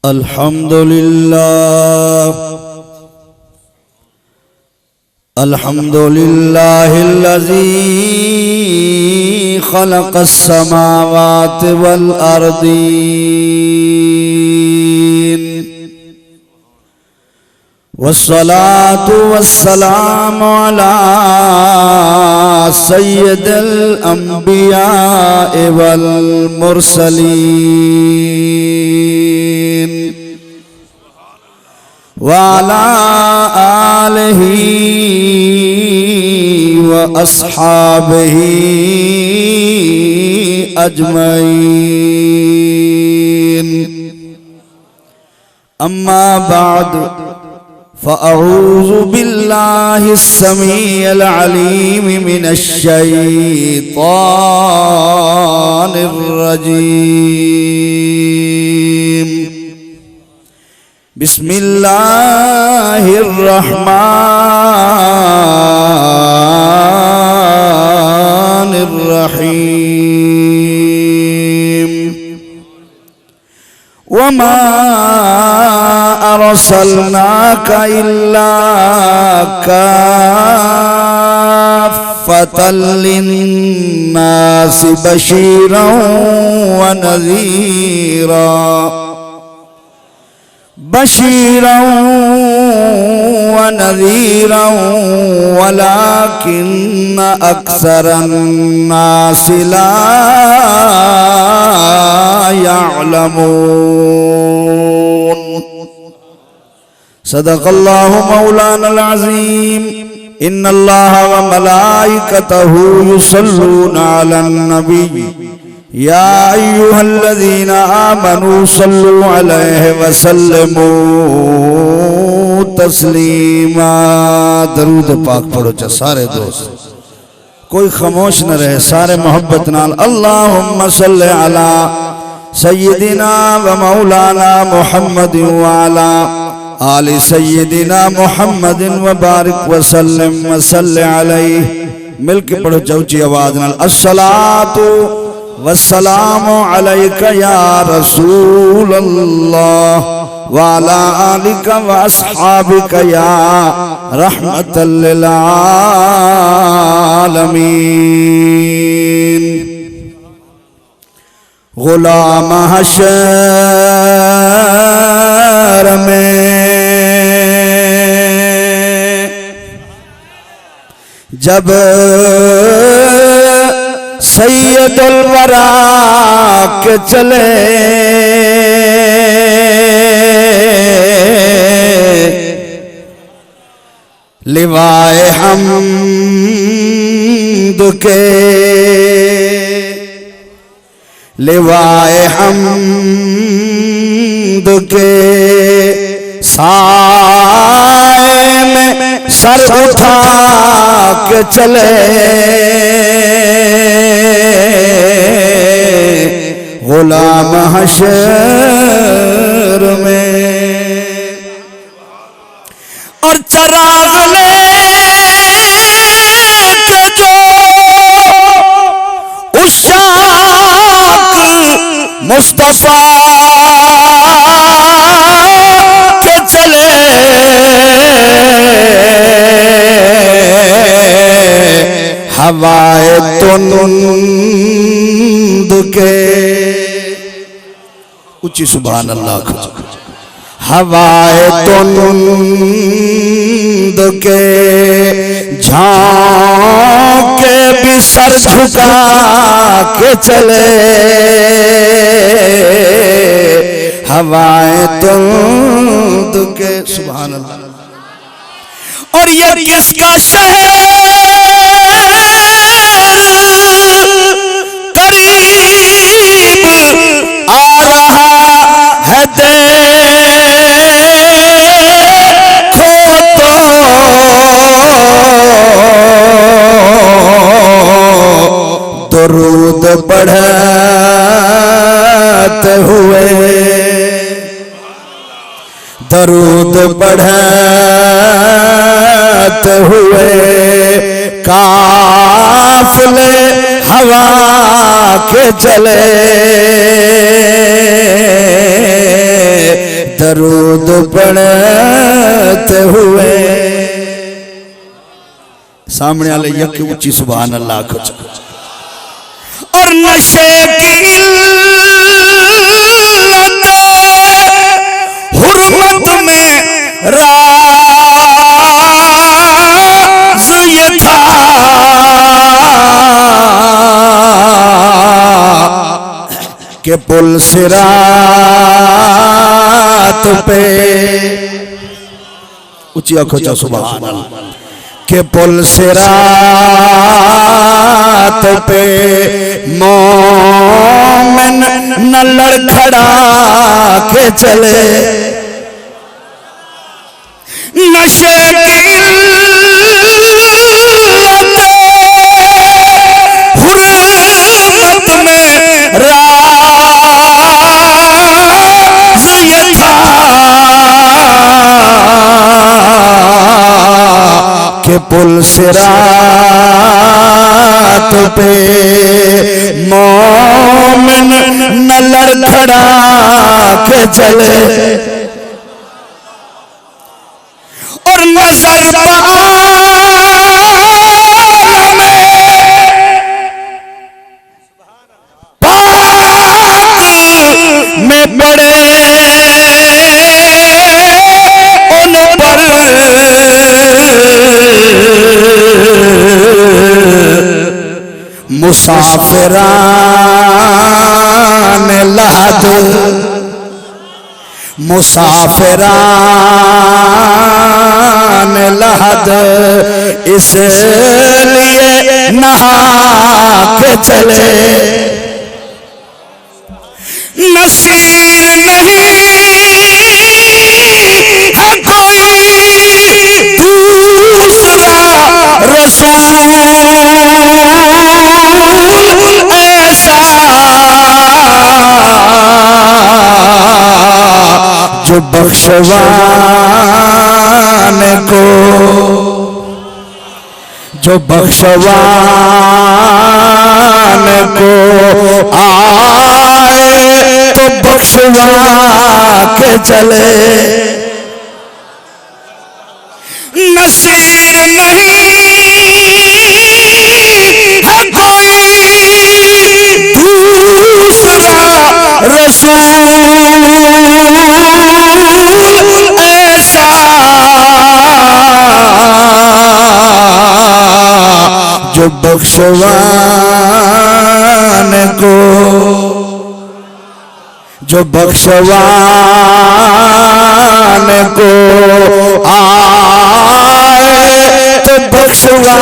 अल्हम्दुलिल्लाहिल्लज़ी खलक़स्समावाति वल अर्दीन वस्सलातु वस्सलामु अला सय्यिदिल अंबिया'i वल मुरसलीन वाला आलिही व अस्हाबिही अजमईन अम्मा बाद फ़अऊज़ु बिल्लाहिस समीइल अलीम मिनश शैतानिर रजीम बिस्मिल्लाहिर्रहमानिर्रहीम वमा अरसलनाका इल्ला काफ़्फ़तल लिन्नासि बशीरन व नज़ीरा वलाकिन्न अक्सरन्नासि ला यअलमून। सदक़ल्लाहु मौलानल अज़ीम। इन्नल्लाह व मलाइकतहु युसल्लूना अलन नबी या अय्युहल्लज़ीना आमनू सल्लु अलैहि वसल्लिमू तस्लीमा। दरूद पाक पढ़ो चा सारे दोस्त, कोई खामोश न रहे, सारे मोहब्बत नाल अल्लाहुम्मा सल्लि अला सय्यिदिना व मौलाना मुहम्मद व अला आलि सय्यिदिना मुहम्मदिन व बारिक व सल्लिम व सल्लि अलैहि। मिलके पढ़ो चा ऊंची आवाज नाल अस्सलातु वस्सलामु अलैका या रसूल अल्लाह व अला आलिका व अस्हाबिका या रहमतल लिल आलमीन। गुलाम हशर में जब सैयदुल वरा के चले लिवाए हमद के, लिवाए हमद के साए में सर उठा के चले गुलाम हशर में। और चराग लेके जो उशाक मुस्तफा के चले हवाए तुंद के, ऊंची सुभान अल्लाह। हवाए तुंद के झांके भी सर झुका के चले हवाए तुंद के। सुभान अल्लाह। और ये किसका शहर करीब आ रहा है देखो तो दरूद पढ़ते हुए, दरूद पढ़ते हुए काफिले हवा के चले दरूद पढ़ते हुए सामने वाले यक ऊंची सुभान अल्लाह को और नशे की हुर्मत में राज ये था कि पुल सिरात पे ऊंची आंखों चा सुभान अल्लाह के पुल सिरात पे मोमिन न लड़खड़ा के चले नशे की हुर्मत में राज ये था के पुल सिरात पे मोमिन न लड़खड़ा के चले और नजर में पड़े उन पर मुसाफिरान लहद मुसाफिरान लहद इसलिए नहा के चले नसीब नहीं है कोई दूसरा रसूल ऐसा जो बख्शवान को आए तो बख्शवा के चले नसीब नहीं है कोई दूसरा रसूल ऐसा जो बख्शवान को आए तो बख्शवा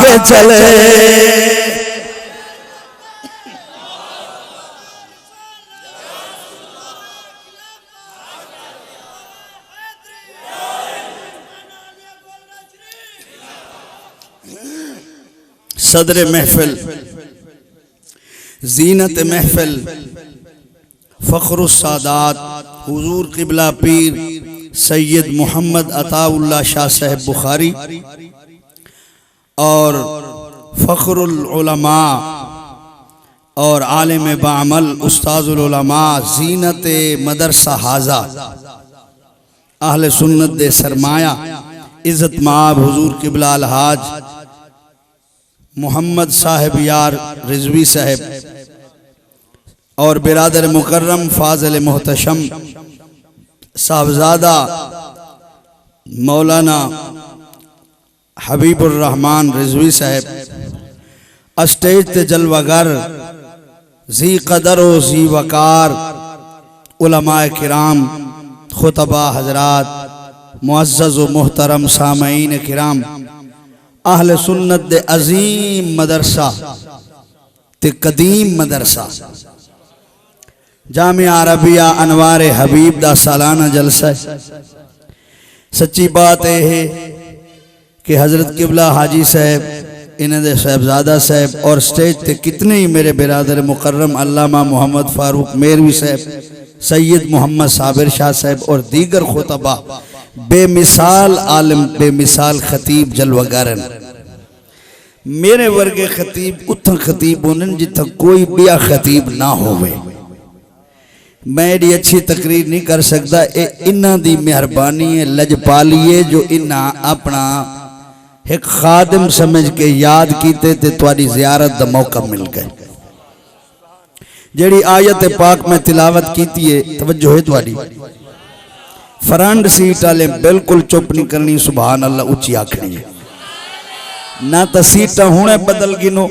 के चले सदर महफिल जीनत महफिल फ़ख्रुस सादात हुजूर क़िबला पीर सैयद मोहम्मद अताउल्लाह शाह साहब बुखारी और फ़ख्रुल उलमा और आलिम बाअमल उस्ताजुल उलमा जीनत मदरसा हाजा अहले सुन्नत दे सरमाया इज़्ज़त माब हुजूर क़िबला अलहाज मोहम्मद साहिब यार रिजवी साहब और बिरादर मुकर्रम फाज़िल मोहतशम साहबजादा मौलाना हबीबुर रहमान रिजवी साहब स्टेज ते जलवागर जी कदर व जी वकार उलमाए किराम खुतबा हजरात मुअज़्ज़ज़ व मोहतरम सामईन किराम अहले सुन्नत दे अजीम मदरसा ते कदीम मदरसा जामिया अरबिया अनवारे हबीब दा सालाना जलसा है। सच्ची बात यह है कि हजरत क़िबला हाजी साहब इन्हें दे साहबजादा साहब और स्टेज ते कितने ही मेरे बिरादर मुकर्रम अल्लामा मोहम्मद फारूक मेरवी साहब सैयद मोहम्मद साबिर शाह साहब और दीगर खुतबा बेमिसाल आलिम बेमिसाल खतीब जलवागारन मेरे वर्गे खतीब उतना खतीब होने जिथा कोई बिया खतीब ना होवे मैं एडी अच्छी तकरीर नहीं कर सकता, इन्हां दी मेहरबानी है, लजपाली है जो इन्हां अपना एक खादिम समझ के याद कीते ते तुहाडी ज़ियारत दा मौका मिल गए। जेड़ी आयत पाक में तिलावत कीती है, तवज्जो है तुहाडी, फ्रंट सीट वाले बिल्कुल चुप नहीं करनी, सुभान अल्लाह उच्ची आखनी है ना। तो सीटा हुणे बदल गिनो,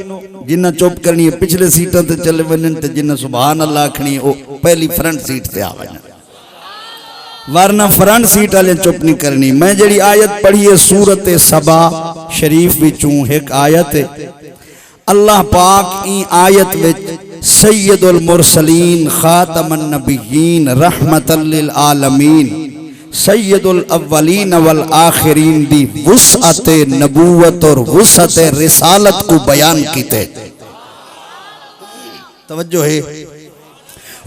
जिन्ना चुप करनी है पिछले सीटा ते चले वनन ते जिन्ना सुभान अल्लाह आखनी है वो पहली फ्रंट सीट ते आ वनन, वरना फ्रंट सीट वाले चुप नहीं करनी। मैं जेड़ी आयत पढ़ी है सूरत सबा शरीफ विचों एक आयत है, अल्लाह पाक ई आयत विच सैयदुल मुरसलीन खातमन नबिय्यीन रहमतल लिल आलमीन सैयदुल अव्वलीन वल आखिरीन दी वुसअत नबूवत और वुसअत रिसालत को बयान कीते। तवज्जो है,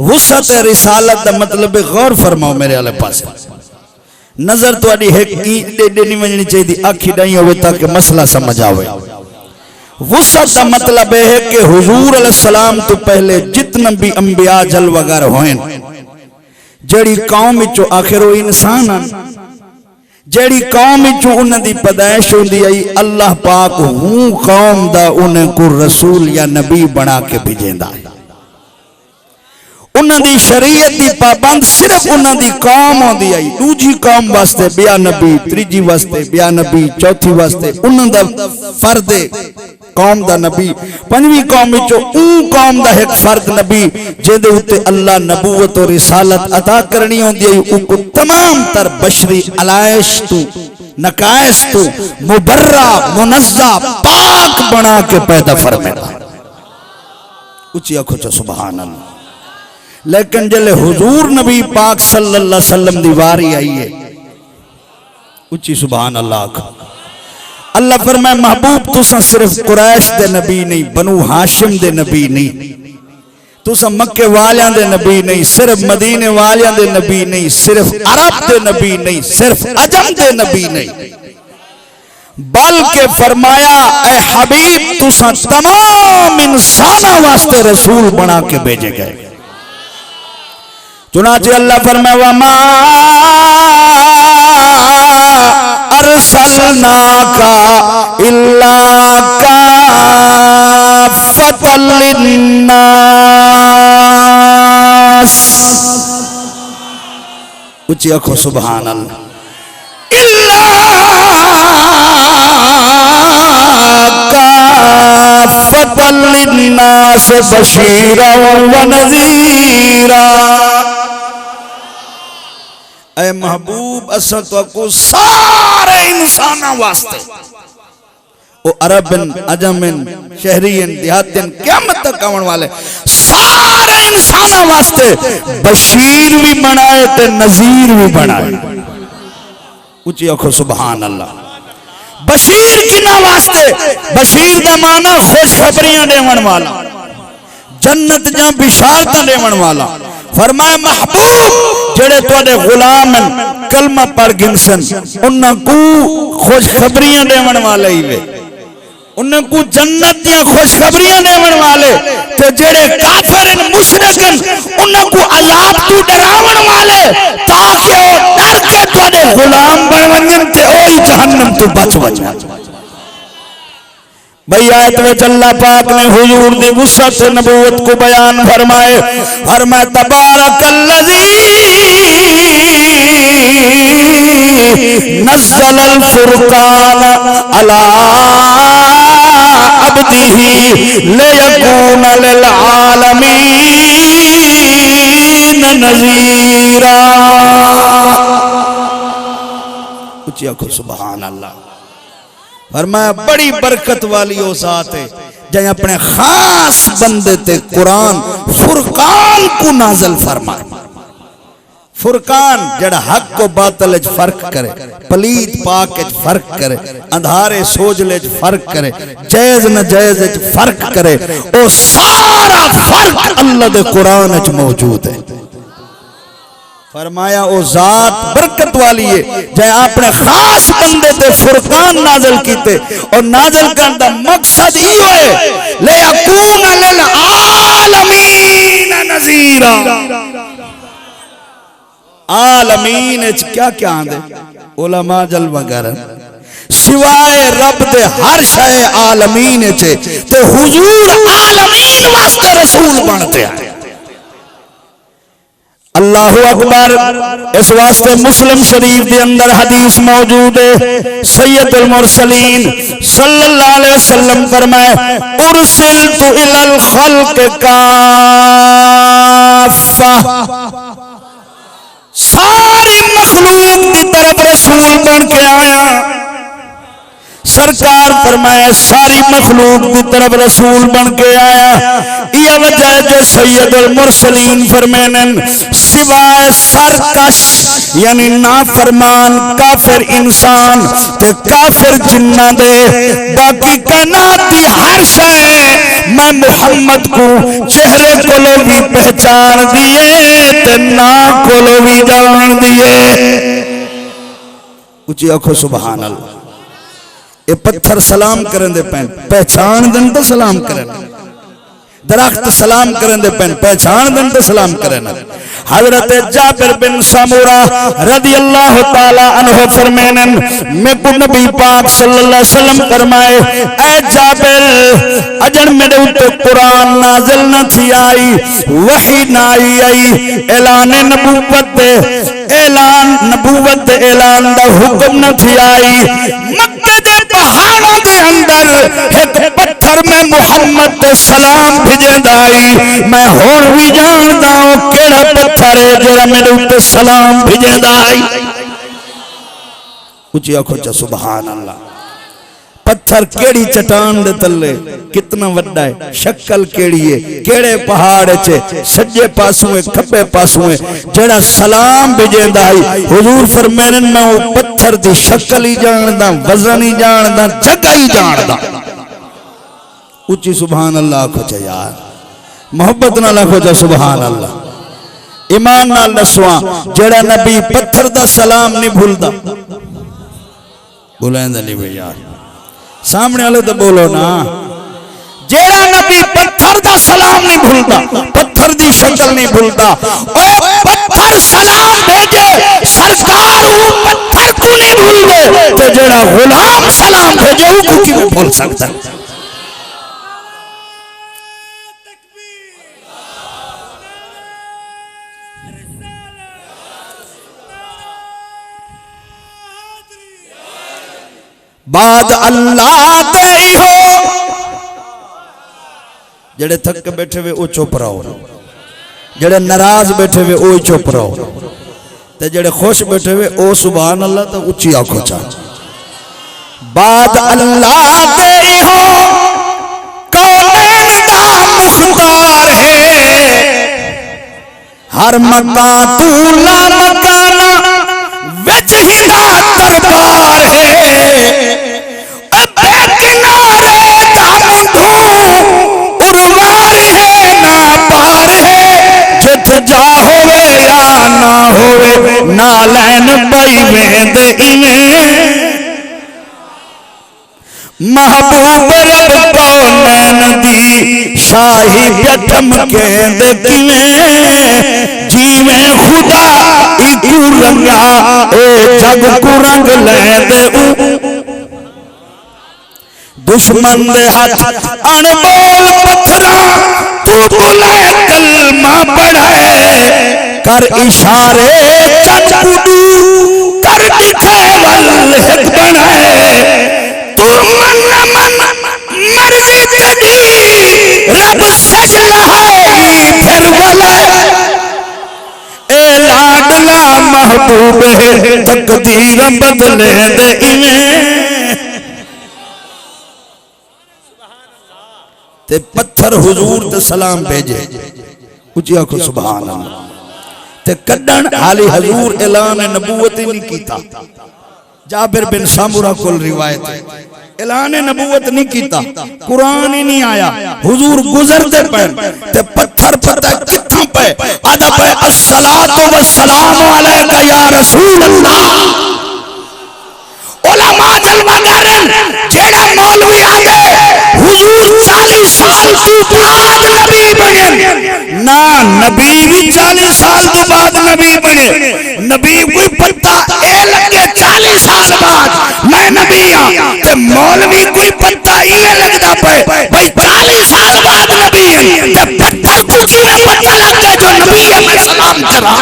वुसअत रिसालत दा मतलब गौर फरमाओ मेरे वाले पास, नजर तुहाडी है की डेडे नहीं वजनी चाहिए, आखी नहीं होवे ताकि मसला समझ आवे। वुसअत दा मतलब है कि हुजूर अलैहिस्सलाम तो पहले जितने भी अंबिया जलवागर होए, जेड़ी कौम विचों आखिर वो इंसान है, जेड़ी कौम विचों उन्हां दी पैदाइश होंदी आई, अल्लाह पाक हूं कौम दा उन्हें को रसूल या नबी बना के भेजेंदा है। उन्हां दी शरीयत दी पाबंद सिर्फ उन्हां दी कौम होंदी आई, दूजी कौम वास्ते बिया नबी, तीजी वास्ते बिया नबी, चौथी वास्ते उन्हां दा फर्द कौम दा नबी, पंजवीं कौम विचों कौम दा एक फर्द नबी जेदे उत्ते अल्लाह नबूवत और रिसालत अता करनी होंदी है, उनको तमाम तर बशरी अलाइश तू नकाइस तू मुबर्रा मुनज़्ज़ा पाक बना के पैदा फरमाता। उच्ची आखो च सुभान अल्लाह। लेकिन जले हुजूर नबी पाक सल्लल्लाहु अलैहि वसल्लम दी वारी आई है, उच्ची सुभान अल्लाह। अल्लाह फरमाए महबूब तुसा सिर्फ कुरैश दे नबी नहीं, बनु हाशिम दे नबी नहीं, तुसा मक्के वालियां दे नबी नहीं, सिर्फ मदीने वालियां दे नबी नहीं, सिर्फ अरब दे नबी नहीं, सिर्फ अजम दे नबी नहीं, बल्कि फरमाया ए हबीब तुसा तमाम इंसाना वास्ते रसूल बना के भेजे गए। चुनाचे अल्लाह फरमाया वमा अरसलनाका इल्ला काफ़्फ़तल लिन्नास। उच्ची आखो सुभान अल्लाह। इल्ला काफ़्फ़तल लिन्नास बशीरा व नज़ीरा। ऐ महबूब असा तो को सारे इंसाना वास्ते, ओ अरबन अजमन शहरीन देहातन क़यामत तक आने वाले सारे इंसाना वास्ते बशीर भी बनाए ते नज़ीर भी बनाए। ऊंची आखो सुभान अल्लाह। बशीर किना वास्ते? बशीर दा माना खुशखबरियां देवन वाला, जन्नत जा बिशारतां देवन वाला। फरमाया महबूब जेड़े तुहाडे गुलाम हैं कलमा पढ़ गिनसन उन्हां को खुशखबरियां देवन वाले ही वे, उन्हां को जन्नत दी खुशखबरियां देवन वाले। ते जेड़े काफिर हैं मुशरिक हैं उन्हां को अजाब तू डरावन वाले, ताकि ओ डर के तुहाडे गुलाम बन वंजन ते ओही जहन्नम तू बच वजन। भाई आयत में अल्लाह पाक ने हुजूर दी वुसअत नबूवत को बयान फरमाए। फरमाया तबारकल्लज़ी नज़्ज़लल फुरक़ान अला अब्दिही लियकून लिल आलमीन नज़ीरा। उच्ची आखो सुभान अल्लाह। फरमाया बड़ी बरकत वाली वो ज़ात है जै अपने खास बंदे ते कुरान फुरकान को नाज़िल फरमाए। फुरकान जड़ा हक को बातिल च फर्क करे, पलीत पाक च फर्क करे, अंधारे सोजले च फर्क करे, जायज न जायज च फर्क करे, ओ सारा फर्क अल्लाह दे कुरान च मौजूद है। फरमाया ओ जात बरकत वाली है जै अपने खास बंदे ते फुरकान नाज़िल कीते, और नाज़िल करने दा मकसद इहो है ले यकून लिल आलमीन नज़ीरा। आलमीन क्या क्या आंदे उलमा जलवा करन सिवाय रब दे हर शय आलमीन च ते हुजूर आलमीन वास्ते रसूल बनते हैं। अल्लाह अकबर। इस वास्ते मुस्लिम शरीफ के अंदर हदीस मौजूद है सैयदुल मुरसलीन सल्लल्लाहु अलैहि वसल्लम फरमाए उरसिलतु इलल खल्क काफ़ा सारी मखलूक की तरफ रसूल बन के आया। सरकार फरमाया सारी मखलूक की तरफ रसूल बन के आया। यह वजह जो सैयदुल मुरसलीन फरमानन सिवाय सरकश यानी नाफरमान काफिर इंसान ते काफिर जिन्ना दे बाकी कायनात दी हर शय मैं मुहम्मद को चेहरे कोलो भी पहचान दिए ते ना कोलो भी जान दिए। उची आखो सुभान अल्लाह। ये पत्थर सलाम करन दे पैन पहचान दन तो सलाम करन दरख्त सलाम करन दे पैन पहचान दन तो सलाम करन। हजरत जाबिर बिन समूरा रदी अल्लाह ताला अन्हु फरमानन मैं नबी पाक सल्लल्लाहु अलैहि वसल्लम फरमाए ऐ जाबिर अजन मेरे ऊपर कुरान नाज़िल न थी आई वही ना आई ऐलान नबूवत ऐलान दा हुक्म न थी आई। मक्के दे पहाड़ों के अंदर एक पत्थर में मुहम्मद ते सलाम भेजदा आई। मैं हुण भी जानदा हूं केड़ा पत्थर है जेड़ा मेरे ऊपर सलाम भेजदा आई। उची आखो चा सुभान अल्लाह। पत्थर केड़ी चट्टान दे तले कितना वड्डा है शक्ल केड़ी है केड़े पहाड़ च सज्जे पासों है खब्बे पासों है जेड़ा सलाम भेजदा आई। हुजूर फरमाने मैं वो पत्थर दी शक्ल ही जानदा वजन ही जानदा जगह ही जानदा। उची सुभान अल्लाह आखो चा यार मोहब्बत नाल आखो चा सुभान अल्लाह। ईमान नाल दसवा जेड़ा नबी पत्थर दा सलाम नहीं भूलदा बुलांदा नहीं भाई यार सामने वाले तो बोलो ना जेड़ा नबी पत्थर दा सलाम नहीं भूलता पत्थर दी शक्ल नहीं भूलता ओए पत्थर सलाम भेजे सरकार वो पत्थर को नहीं भूलदे तो जेड़ा गुलाम सलाम भेजे वो किवें भूल सकता। बाद अल्लाह दे हो जेड़े थक के बैठे हुए वो चुप रहो जेड़े नाराज बैठे हुए वो चुप रहो ते जेड़े खुश बैठे हुए ओ सुभान अल्लाह तो उच्ची आंखों चा। बाद अल्लाह दे हो कौनैन दा मुख्तार है हर मकान तू ला मकाना विच ही दा दरबार है जा होवे या ना होवे ना लैन पाई वेंदे इवें महबूब रब कौनैन दी शाही जठम केंदे किवें जीवें खुदा इकू रंगा ए जग को रंग लैंदे दुश्मन दे हाथ अनमोल पत्थरा तू बुलाए कलमा पढ़ाए कर इशारे चचकुडू कर दिखे वल हित बनाए तू मन मर्जी तेरी रब सज लहाई फिर वले ए लाडला महबूब तकदीर बदले दे इवें ते पत्थर हुजूर ते सलाम भेजे उची आखो सुभान अल्लाह ते कड्डण हाली हुजूर ऐलान नबूवत ही नहीं कीता। जाबिर बिन सामुरा कोल रिवायत है ऐलान नबूवत नहीं कीता कुरान ही नहीं आया हुजूर गुजरते पे ते पत्थर पता किथा पे आदा पे अस्सलातु वस्सलामु अलैका या रसूल अल्लाह। उलमा जलवा करन जेड़ा मौलवी आंदे हुजूर 40 साल तू बाद नबी बने ना नबी भी 40 साल तो बाद नबी बने नबी कोई पता ए लगे 40 साल बाद मैं नबी हां ते मौलवी कोई पता ये लगदा पे भाई 40 साल बाद नबी है ते पत्थर को किवें पता लगदा जो नबी है मैं सलाम करा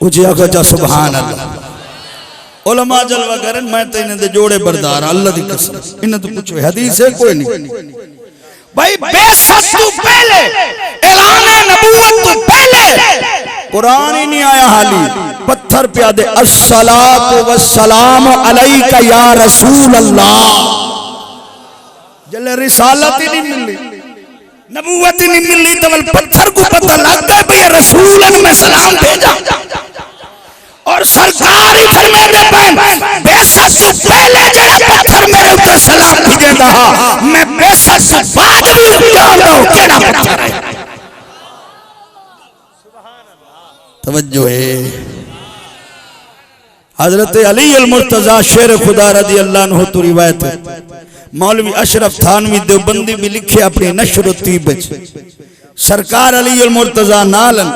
उजिया को जा सुभान अल्लाह उलमा जलवा करन मैं तो इन्हें दे जोड़े बरदार अल्लाह दी कसम इन्हें तो कुछ हदीस है कोई नहीं भाई बेशक तू पहले ऐलान नबूवत तो पहले कुरान ही नहीं आया हाली पत्थर पे दे अस्सलातु वस्सलाम अलैका या रसूल अल्लाह जले रिसालत ही नहीं मिली नबूवत ही नहीं मिली तो पत्थर को पता लग गया भाई रसूल में सलाम भेजा और सरकार ही फरमाते हैं बेशक पहले जरा पत्थर मेरे ऊपर सलाम भेजेगा मैं बेशक बाद भी जानता हूं केड़ा पत्थर है तवज्जो है हजरत अली अल मुर्तजा शेर खुदा रज़ी अल्लाह अन्हु तो रिवायत है मौलवी अशरफ थानवी देवबंदी भी लिखे अपनी नशर तीब सरकार अली अल मुर्तजा नालन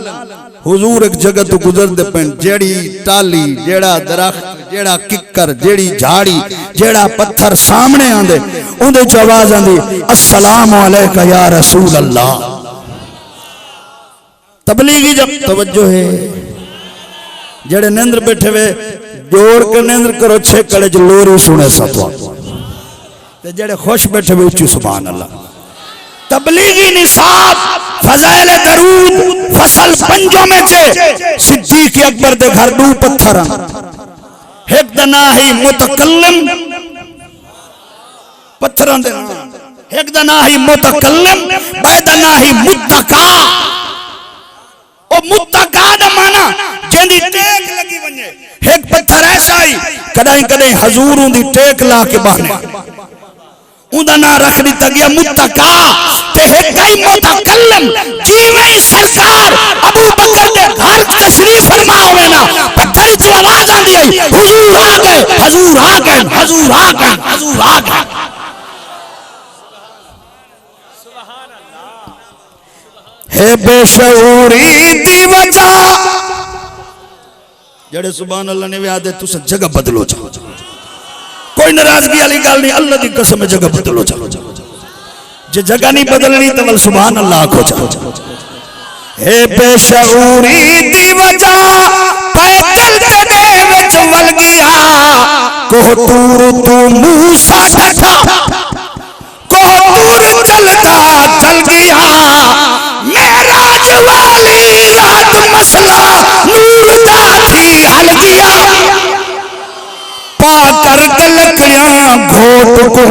हुजूर एक जगह तो गुजरते पे जेड़ी टाली जेड़ा दरख्त जेड़ा किक्कर जेड़ी झाड़ी जेड़ा पत्थर सामने आंदे उंदे च आवाज आंदी अस्सलाम अलैका या रसूल अल्लाह तबलीगी जब तवज्जो है जेड़े निंद्र बैठे वे जोड़ के निंद्र करो छे कड़े च लोरी सुने सतवा ते जेड़े खुश बैठे वे उच्ची सुभान अल्लाह तबलीगी निसाब फजाइल दरूद फसल पंजों में से सिद्दीक अकबर दे घर दो पत्थर एक दना ही मुतकल्लिम पत्थरों दे एक दना ही मुतकल्लिम बैदना ही मुत्तका ओ मुत्तका दा माना जेंदी टेक लगी वने एक पत्थर ऐसा ही कदाई कदाई हजूरों दी टेक ला के बहने उदा ना रख दिता गया मुत्तका ते है कई मुतकल्लिम जिवें सरकार अबू बकर दे घर तशरीफ फरमा होवे ना पत्थर च आवाज आंदी है हुजूर आ गए हुजूर आ गए हुजूर आ गए हुजूर आ गए सुभान अल्लाह है बेशऊरी दी वजह जेड़े सुभान अल्लाह ने याद है तुस जगह बदलो जा कोई नाराजगी वाली गल नहीं अल्लाह दी कसम जगह बदलो चलो जे जगह नहीं बदलनी तो वल सुभान अल्लाह को चलो हे बेशऊरी दी वजह पैदल कदे विच वल गया कोहतूर तू मूसा ठठा कोहतूर चलता चल गया मेराज वाली रात मसला नूर दा थी हल गया पाकर गलकियां घोट को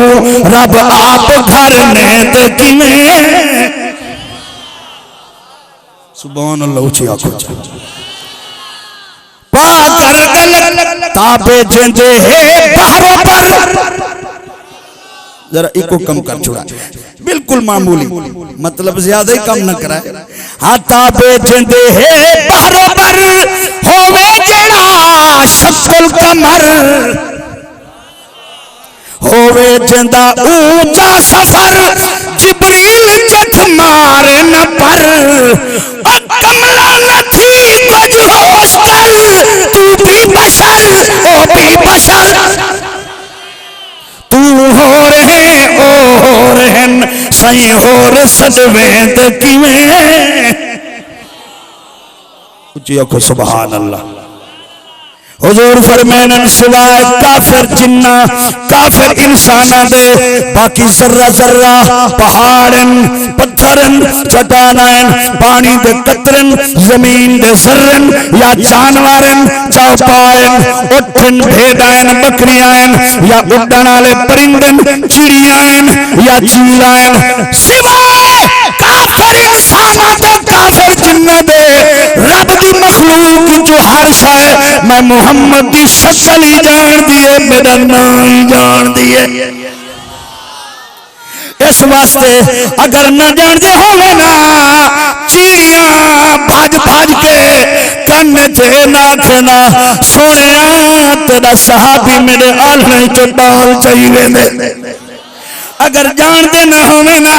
रब आप घर ने दे किवें सुभान अल्लाह ऊंची आंखों पाकर गल ताबे जेंदे है बहरों पर जरा इको कम कर छोड़ा बिल्कुल मामूली मतलब ज्यादा ही कम न कराए हाँ ताबे जेंदे है बहरों पर होवे जेड़ा शक्ल कमर होवे जिंदा ऊंचा सफर जिब्रील जठ मारे न पर कमला न थी कुछ होश कर तू भी बशर ओ भी बशर तू हो रहे ओ हो रहन सही हो सदवेंद किवें उच्ची आंखों सुभान अल्लाह हुजूर फरमानन सिवाय काफिर जिन्ना काफिर इंसाना दे बाकी जर्रा जर्रा पहाड़न पत्थरन चट्टानन पानी दे कतरन जमीन दे जर्रन या जानवरन चौपायन उठन भेड़ायन बकरियां या उड़न वाले परिंदन चिड़ियां या चीलायन सिवाय काफिर इंसाना दे काफिर जिन्ना दे रब दी मखलूक जो हर शय मैं मोहम्मद की शक्ल ही जान दिए मेरा नाम ही जान दिए इस वास्ते अगर न जान दे होवे ना चील ए ना आखना सोने तेरा सहाबी मेरे आलने चो डाल चाहिए दे अगर जानते न होवे ना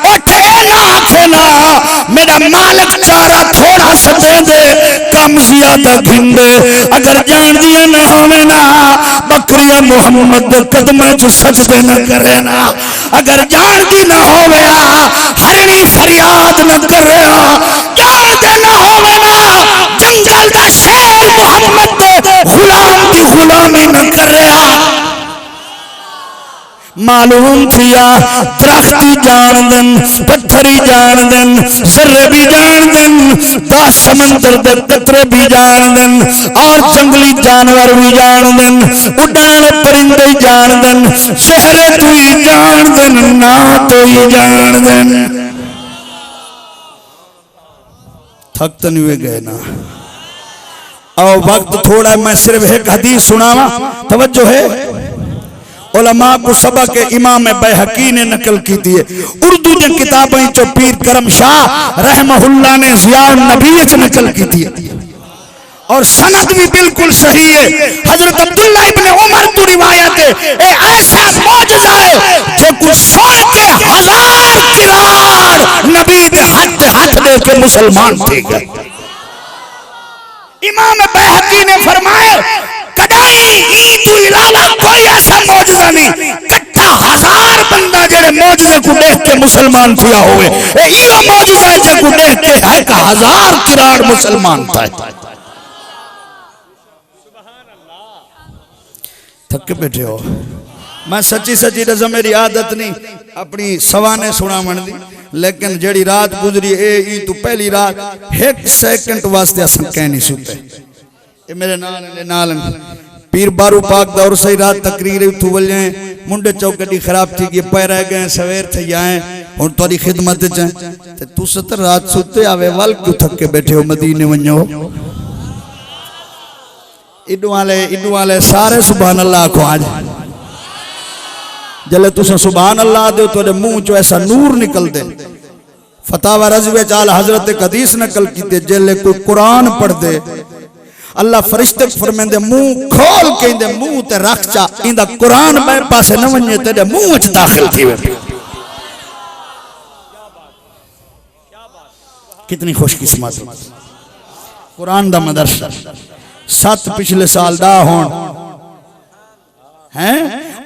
उठे ना आखना मेरा मालिक चारा थोड़ा सदे दे कम ज्यादा घिंदे अगर जान दिए न होवे ना बकरिया मोहम्मद कदम च सजदे न करे ना अगर जानती न होवे हरणी फरियाद न करे जानते न होवे ना जंगल का शेर मोहम्मद गुलाम की गुलामी न करे मालूम थिया दरख्ती जान दिन पत्थरी जान दिन जर्रे भी जान दिन 10 समंदर दे कतरे भी जान दिन और जंगली जानवर भी जान दिन उड़ान परिंदे जान दिन शहरे तू ही जान दिन ना तो ही जान दिन थक तो नहीं गए ना और वक्त थोड़ा मैं सिर्फ एक हदीस सुनावा तवज्जो है उलमा को सबक इमाम बैहकी ने नकल की थी उर्दू की किताबें जो पीर करम शाह रहमहुल्लाह ने ज़ियाउन नबी से नकल की थी और सनद भी बिल्कुल सही है हजरत अब्दुल्ला इब्ने उमर की रिवायत है ए ऐसा मौजज़ा है जो कुछ सुन के 1000 किरार नबी के हाथ दे के मुसलमान थे गए इमाम बैहकी ने फरमाया कोई ऐसा मौजज़ा नहीं कट्ठा 1000 बंदा जेड़े मौजज़े को देख के मुसलमान थिया हुए ए इयो मौजज़ा जे को देख के है का 1000 किराड़ मुसलमान था थक बैठे हो मैं सच्ची सच्ची रज़ा मेरी आदत नहीं अपनी सवाने सुनावन दी लेकिन जेड़ी रात गुजरी ए तू पहली रात 1 सेकंड वास्ते असन कह नहीं सुते ए मेरे नाल पीर बारू पाक दौर से रात तकरीर तू वले मुंडे चौकड़ी खराब थी गई पैर रह गए सवेर थे आए हुन तोरी खिदमत च ते तू सत रात सुते आवे वल क्यों थक के बैठे हो मदीने वञो इडू वाले सारे सुभान अल्लाह को आज जले तुसा सुभान अल्लाह दे तोरे मुंह चो ऐसा नूर निकल दे फतावा रज़वे चाल हजरत एक हदीस नकल की दे जले कोई कुरान पढ़ दे अल्लाह फरिश्ते फरमांदे मुंह खोल के इंदे मुंह ते रख चा इंदा कुरान मैं पासे न वने तेरे मुंह च दाखिल थी वे कितनी खुशकिस्मत कुरान दा मदरसा 7 पिछले साल दा होन हैं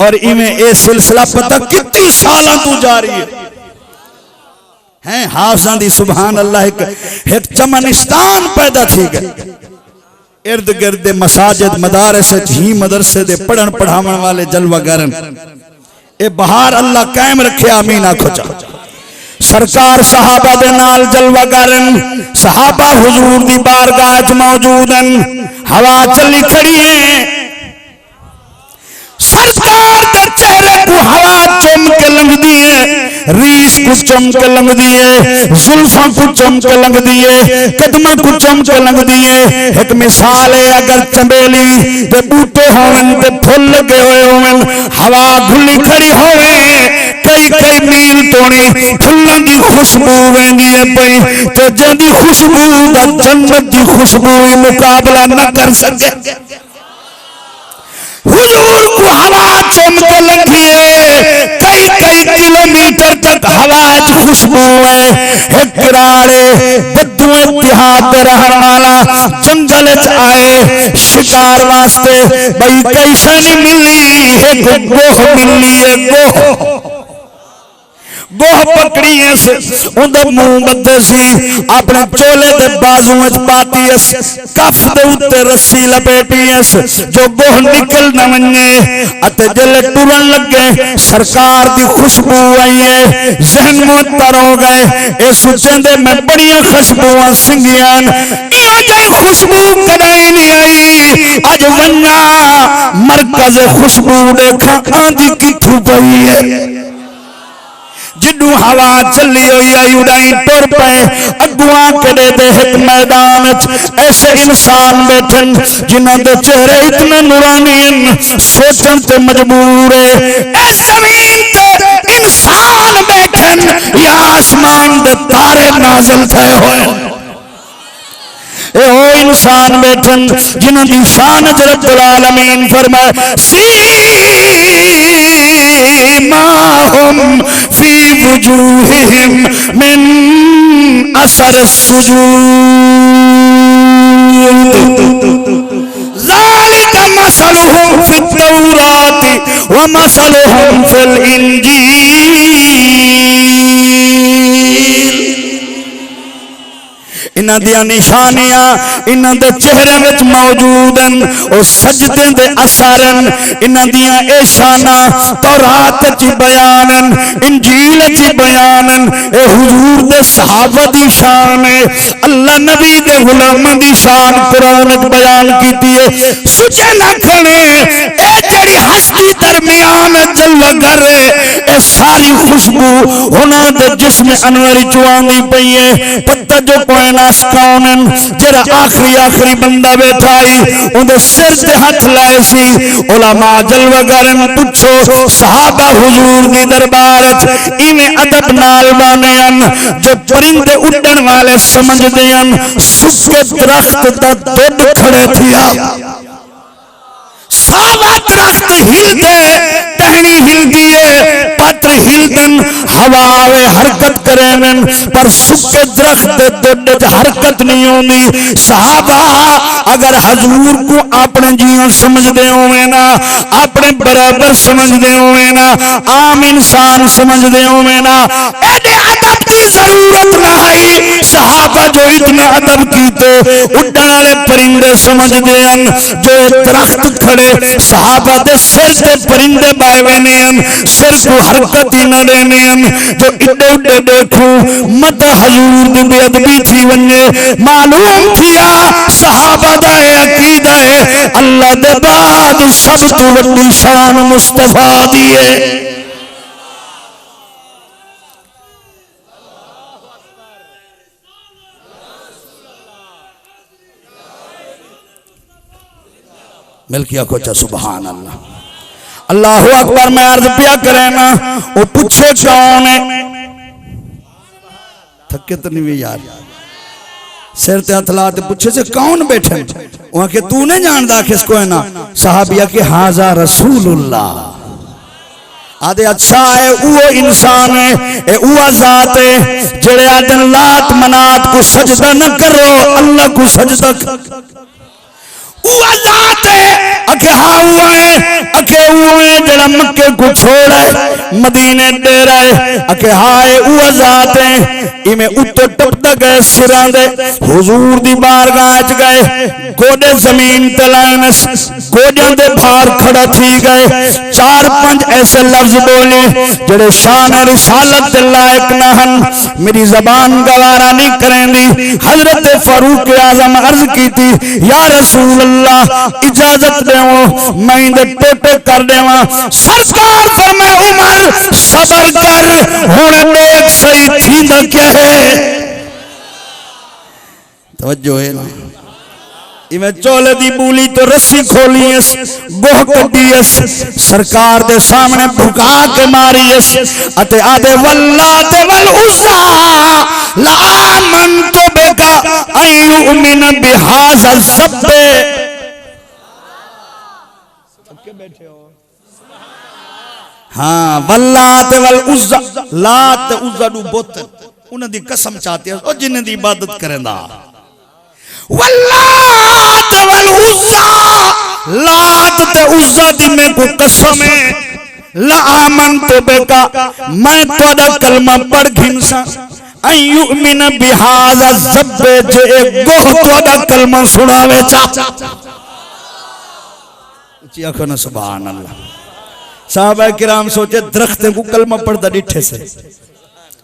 और इवें ए सिलसिला पता कितनी साल तू जारी है हाफिज़ां दी सुभान अल्लाह एक चमनिस्तान पैदा थी गए इर्द गिर्द मसाजिद मदारस ही मदरसे दे पढ़न पढ़ावन वाले जलवा गरन ए बहार अल्लाह कायम रखे आमीन आखो चा सरकार सहाबा दे नाल जलवा गरन सहाबा हुजूर दी बारगाह च मौजूदन हवा चली खड़ी है सरकार दे चेहरे को हवा चमक लंघदी है रीस को चमक लंघदी है जुल्फां को चमक लंघदी है कदमां को चमक लंघदी है एक मिसाल है अगर चंबेली ते बूटे होवन ते फुल लगे हुए होवन हवा खुली खड़ी होवे कई कई मील तोड़ी फुल्लां दी खुशबू वेंदी है पई ते जिंदी खुशबू दा जन्नत दी खुशबू मुकाबला न कर सके हुजूर को हवा चमक लगी है कई कई किलोमीटर तक हवा च खुशबू है एक किराड़े बद्दू इत्तिहाद रहने वाला जंगल च आए शिकार वास्ते भाई कैसा नहीं मिली एक गोह मिली है गोह पकड़ी है उनका मुंह बदे सी अपने चोले दे बाजू च पाती है कफ दे उत्ते रस्सी लपेटी है जो गोह निकल न वने अते जले टुरन लगे सरकार दी खुशबू आई है जहन मुतर हो गए ए सोचंदे मैं बड़ी खुशबुआं सिंगियां इहो जई खुशबू कदई नहीं आई अज वन्ना मरकज खुशबू देखा आंधी किथू पई है जिडू हवा चली हुई आई उड़ाई टुर पे अगुआ कड़े दे एक मैदान ऐसे इंसान बैठन जिन्हों के चेहरे इतने नूरानी सोचन ते मजबूर है इस जमीन ते इंसान बैठन या आसमान दे तारे नाज़िल थे होए इंसान बैठन जिन्हां दी शान रब्बुल आलमीन फरमाए सीमाहुम फी वुजूहिहिम मिन असर सुजूद ज़ालिका मसलुहुम फित तौराति व मसलुहुम फिल इंजील। इन्हां दियां निशानियां इन्हां दे चेहरे विच मौजूद हैं और सजदे दे असर हैं। इन्हां दियां ए शानां तौरात च बयान हैं, इंजील च बयान हैं। ए हुजूर दे सहाबा दी शान है, अल्लाह नबी दे गुलामां दी शान कुरान च बयान कीती है। सुचे लखने ए जेड़ी हस्ती दरमियान जलवा कर ए सारी खुशबू उन्हां दे जिस्म अनवर च आंदी पई है। पता जो कोई ना कौन जरा आखिरी बंदा बैठा ही उनके सिर से हाथ लाए सी उलमा जलवा करन पूछो सहाबा हुजूर दी दरबार इवें अदब नाल बाने जो परिंदे उड़न वाले समझदे हैं सुके दरख्त दा दुध खड़े थिया सावा दरख्त हिलदे टहनी हिलदी है पत्र हिलदन हवा आवे हरकत करेन पर सुके दरख्त दुध हरकत नहीं होनी। सहाबा अगर हजूर को अपने जीवन समझदे होवे ना अपने बराबर समझदे होवे ना आम इंसान समझदे होवे ना एदे अदब की जरूरत नहीं। सहाबा जो इतना अदब कीते उड़न वाले परिंदे समझदे हैं जो दरख्त खड़े सहाबा दे सिर से परिंदे बावे ने सिर को हरकत ही न देने जो इडे उडे देखो मत हजूर दी बेअदबी थी वने मालूम थिया सहाबा दा अकीदा है अल्लाह दे बाद सब तो वड्डी शान मुस्तफा दी है। मिलकिया को चा सुभान अल्लाह अल्लाह अकबर। मैं अर्ज पिया करे ना वो पूछे कौन है थके तो नहीं यार सिर ते हथ ला ते पूछे से कौन बैठे वहां के तू नहीं जानदा किसको है ना साहबिया के हाजा रसूलुल्लाह आदे अच्छा है वो इंसान है वो जात है जेड़े आदन लात मनात को सजदा न करो अल्लाह को सजदा जरा मक्के को छोड़े मदीने दे रहे अके हाय ज़ात है इमें उत्तो टपटा गए सिरां दे हुजूर दी बारगाह च गए गोडे जमीन ते लाइन गोडियां दे भार खड़ा थी गए चार पांच ऐसे लफ्ज बोले जेड़े शान रिसालत दे लायक न हन मेरी जबान गवारा नहीं करेंदी। हजरत फारूक आजम अर्ज की थी या रसूल अल्लाह इजाजत देवो मैं इनके टोटे कर देवा। सरकार फरमाए उमर सबर कर हुण देख सही थींदा क्या है तवज्जो है ना इवें चोले दी बूली तो रस्सी खोली गोह कड्डी सरकार दे सामने भुका के मारी अते आदे वल्लात वल उज़्ज़ा ला आमनतु बिका अय्युमिन बिहाज़ा ज़ब्बे सबके बैठे हो हाँ वल्लात वल उज़्ज़ा लात उज़्ज़ा नु बुत उन्हां दी कसम चाहते ओ जिन्हां दी इबादत करेंदा वल्लात वल उज़्ज़ा लात ते उज़्ज़ा दी मैं को कसम है ला आमनतु बिका मैं तोड़ा कलमा पढ़ घिनसा अय्युमिन बिहाज़ा ज़ब्बे जे गोह तोड़ा कलमा सुनावे चा उची आखो ना सुभान अल्लाह। साहबा किराम सोचे दरख्त को कलमा पढ़दा डिठे से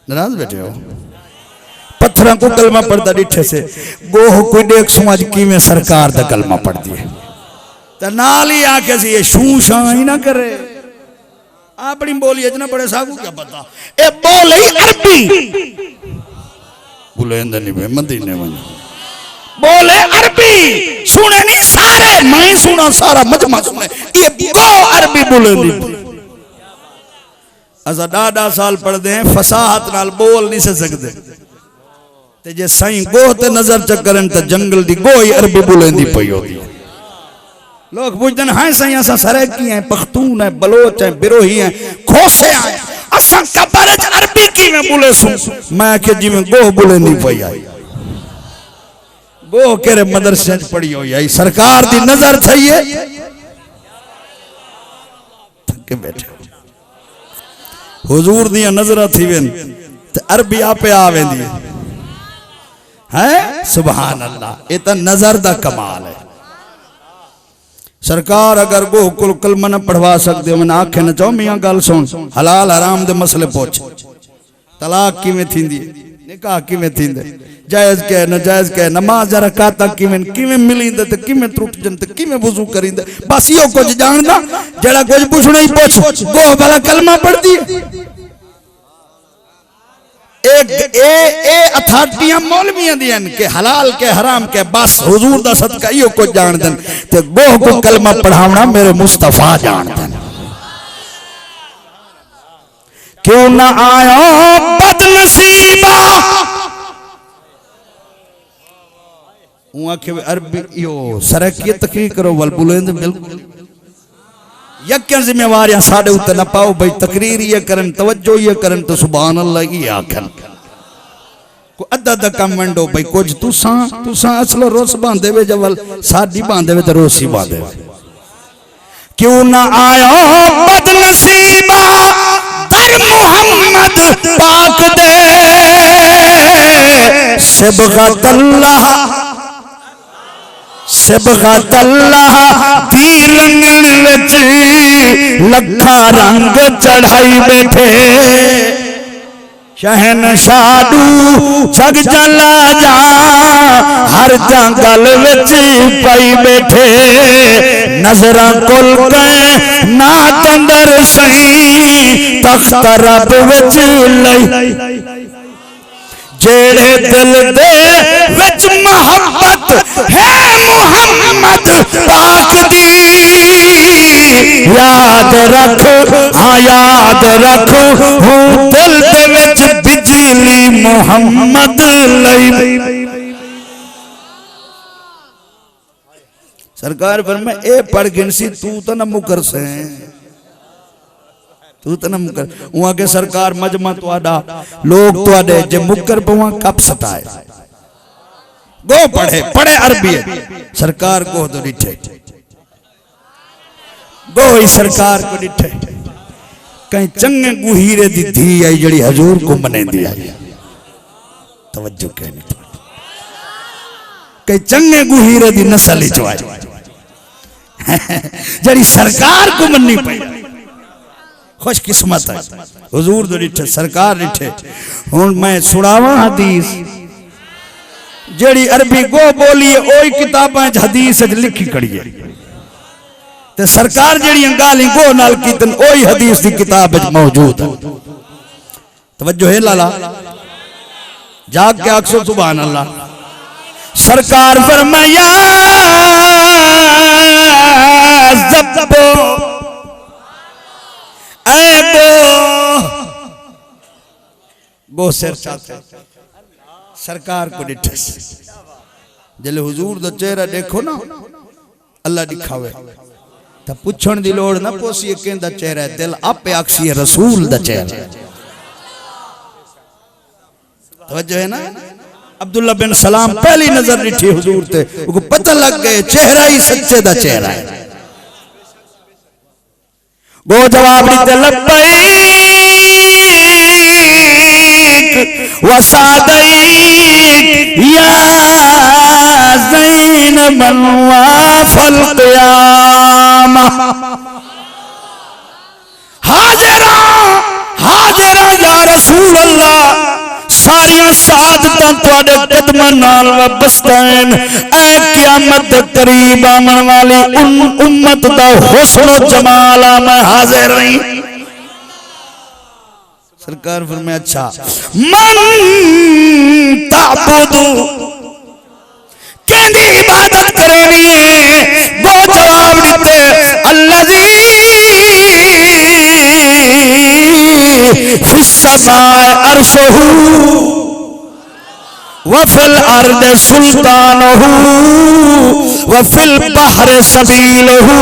नाराज बैठे हो पत्थर को कलमा पढ़दा डिठे से गोह कोई देख समझ की में सरकार दा कलमा पढ़ दिए तो नाल ही आके से ये शू शा ही ना करे अपनी बोली इतना बड़े साहब को क्या पता ए बोले अरबी बोले अंदर नहीं मदीने में बोले अरबी सुने नहीं सारे मैं सुना सारा मजमा सुने ये गो अरबी बोले नहीं असा डाडा साल पढ़ते हैं फसाहत नाल बोल नहीं सकते ते जे साईं गोह ते नजर चकरन ते जंगल दी गोह ही अरबी बुलेंदी पई होती। लोग पूछते हैं हां साईं असा सराइकी हैं, पख्तून है, बलोच है, बिरोही है, खोसे हैं, असा कबर च अरबी किवें बुले सु? मैं के जिवें गोह बुलेंदी पई आई। गोह केरे मदरसे च पड़ी होई आई, सरकार दी नजर थई है थके बैठे हुजूर दी नजर थी वेन ते अरबी आपे आ वेंदी है। सुभान अल्लाह, ये तो नजर दा कमाल है। सरकार अगर गोह कुल कलमा न पढ़वा सकते हो, मैंने आखे न चाहो मियाँ गल सुन, हलाल हराम दे मसले पूछ, तलाक किवें थींदी, निकाह किवें थींदे, जायज के नाजायज के, नमाज रकात किवें किवें मिलींदे ते किवें टुट जंदे ते किवें वुजू करींदे, बस यो कुछ जानदा। जेड़ा कुछ पूछना ही पूछ, गोह भला कलमा पढ़दी अथॉरिटियां मौलवियां दी हन के हलाल के हराम के, बस हुजूर दा सदका इहो कुछ जान देन ते गोह को कलमा पढ़ावना मेरे मुस्तफा जान देन। क्यों ना आया बदनसीबा उआ के अरबी यो सरकी तकरीर करो वल बुलेंद बिल्कुल यक्या जिम्मेवारियां साडे उत्ते न पाओ भाई, तकरीर ये करन, तवज्जो ये करन तो सुभान अल्लाह ये आखन को अद्धा अद्धा कम वंडो भाई, कुछ तुसा असलो रोस बांधे वे जवल साडी बांधे वे तो रोसी बांधे। क्यों ना आया बदनसीबा दर मोहम्मद पाक दे सिबगत अल्लाह दी रंगन विच लखा रंग चढ़ाई बैठे, शहनशाडू जग चला जा हर जंगल विच पाई बैठे, नजरा कुल के ना तंदर सही तख्त रब विच लई, जेड़े दिल दे विच मोहब्बत है मुहम्मद पाक दी, याद रख हाँ याद रख हूँ दिल दे विच बिजली मुहम्मद लई। सरकार फरमाए ए पढ़ गिनसी तू तो न मुकर से, तू तो न मुकर वहां के सरकार मजमा तुआडा लोग तुआडे जे मुकर पवा कब सताए। गो पढ़े पढ़े अरबी सरकार को तो डिठे, गो ही सरकार को डिठे, कहीं चंगे गुहीरे दी धी आई जड़ी हजूर को मने दी आई, तवज्जो कहनी कहीं चंगे गुहीरे दी नस्ल ही जो आई जड़ी सरकार को मननी पई, खुश किस्मत है हुजूर दो डिठे सरकार डिठे। हुन मैं सुनावा हदीस जेड़ी अरबी गो बोली है ओही किताबां च हदीस च लिखी खड़ी है ते सरकार जेड़ी गाली गो नाल कीतन ओही हदीस दी किताब च मौजूद है। तवज्जो है लाला, जाग के आखो सुभान अल्लाह। सरकार फरमाया ज़ब्बो गो सिर चाहते सरकार को डिठे जले हुजूर दा चेहरा देखो ना अल्लाह दिखावे तो पूछण दी लोड़ ना पोसी केंदा चेहरा है, दिल आपे आखसी है रसूल दा चेहरा। तवज्जो है ना। अब्दुल्ला बिन सलाम पहली नजर डिठी हुजूर ते उनको पता लग गए चेहरा ही सच्चे दा चेहरा है। गो जवाब दे लब्बैक वसादैक या ज़ैनब वाफल क़ियामा, हाजिरा हाजिरा या रसूल अल्लाह, सारियां सादतां तुहाडे कदमां नाल वाबस्ता हैं। ऐ क़यामत दे करीब आवन वाली उम्मत दा हुस्न जमाल मैं हाजिर रही। सरकार फरमाया अच्छा मन ताबुदु केंदी इबादत करनी है। वो जवाब देते अल्लज़ी फिस समाए अर्शहु वफिल अर्द सुल्तानहू वफिल बहर सबीलहू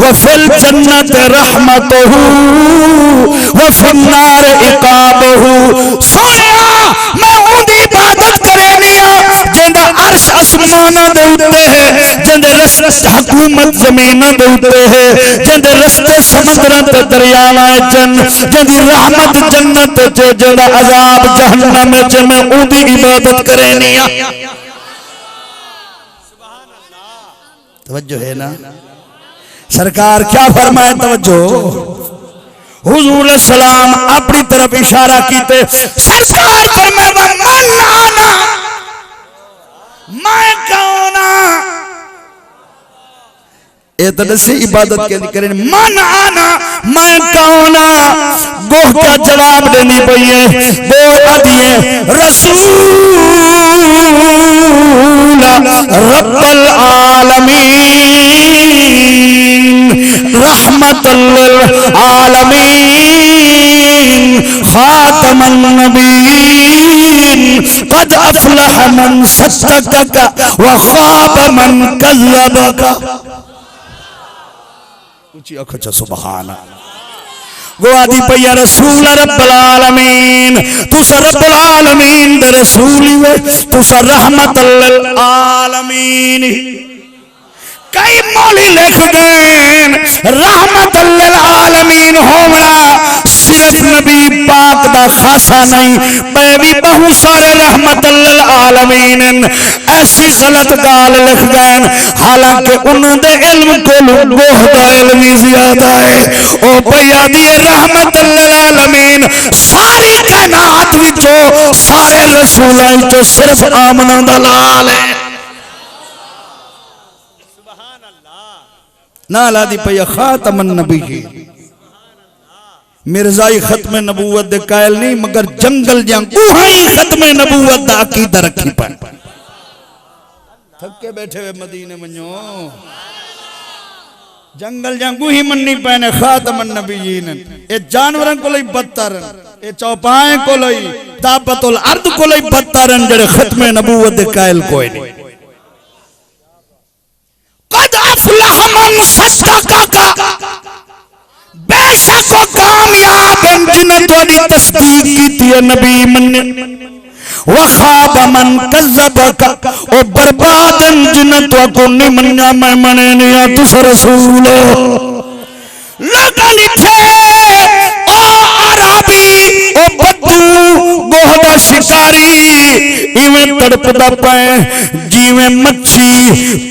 वफिल जन्नत रहमतहू वफिल नार इकाबहू। सोनिया मैं उनकी इबादत करनिया जिंदा अर्श आसमाना दे उत्ते है, जिंदे रस्ते हुकूमत ज़मीना दे उत्ते है, जिंदे रस्ते समुद्रां ते दरियावां च, जिंदी रहमत जन्नत च, जिंदा अजाब जहन्नम च, मैं उनकी इबादत करनिया। तवज्जो है ना? सरकार क्या फरमाए? तवज्जो। हुजूर सलाम अपनी तरफ इशारा कीते, सरकार फरमाए मन आना, मैं कौन ए तदसी इबादत के करें, मन आना मैं कौन। गोह का जवाब देनी पई है, गोह आदिए रसूल रब्बल आलमीन रहमतुल लिल आलमीन खातमुन नबीयीन क़द अफ़लह मन सद्दक़क व ख़ाब मन कज़्ज़बक। ऊंची आंखों सुभान गो आदि पैया रसूल रब्बुल आलमीन, तुसा रब्बुल आलमीन दे रसूल वे, तुसा रहमतुल लिल आलमीन। कई मौली लिख गए रहमतुल लिल आलमीन होना सिर्फ नबी पाक दा खासा नहीं, मैं भी बहुत सारे रहमतुल लिल आलमीन ऐसी गलत गाल लिख गए, हालांकि उन्होंने इल्म को गोह दा इल्म ज्यादा है। ओ भैया दिए रहमतुल लिल आलमीन सारी कायनात विचों सारे रसूलां विचों सिर्फ आमना दा लाल है। ना ला दी पैया खातमुन नबीय्यीन, मिर्जाई खत्म नबूवत दे कायल नहीं, मगर जंगल जां गुहाई खत्म नबूवत दा अकीदा रखी पाए। थके बैठे हुए मदीने मन्यो जंगल जां गुही मन्नी पैने खातमुन नबीय्यीन। ए जानवरां को लई बदतर, ए चौपाए को लई दाबतुल अर्द को लई बदतर जड़े खत्म नबूवत दे कायल कोई नहीं। कद अफ़लह मन सद्दक़क, बेशक कामयाब जिन्हें थोड़ी तस्दीक की थी नबी मन्ने, वखाब मन कज़्ज़बक, ओ बर्बाद जिन्हें तो को नहीं मन्ना मैं मने नहीं तुस रसूल लगा लिखे। ओ अरबी ओ बद्दू गोहदा शिकारी इवें तड़पदा पे जिवें मच्छी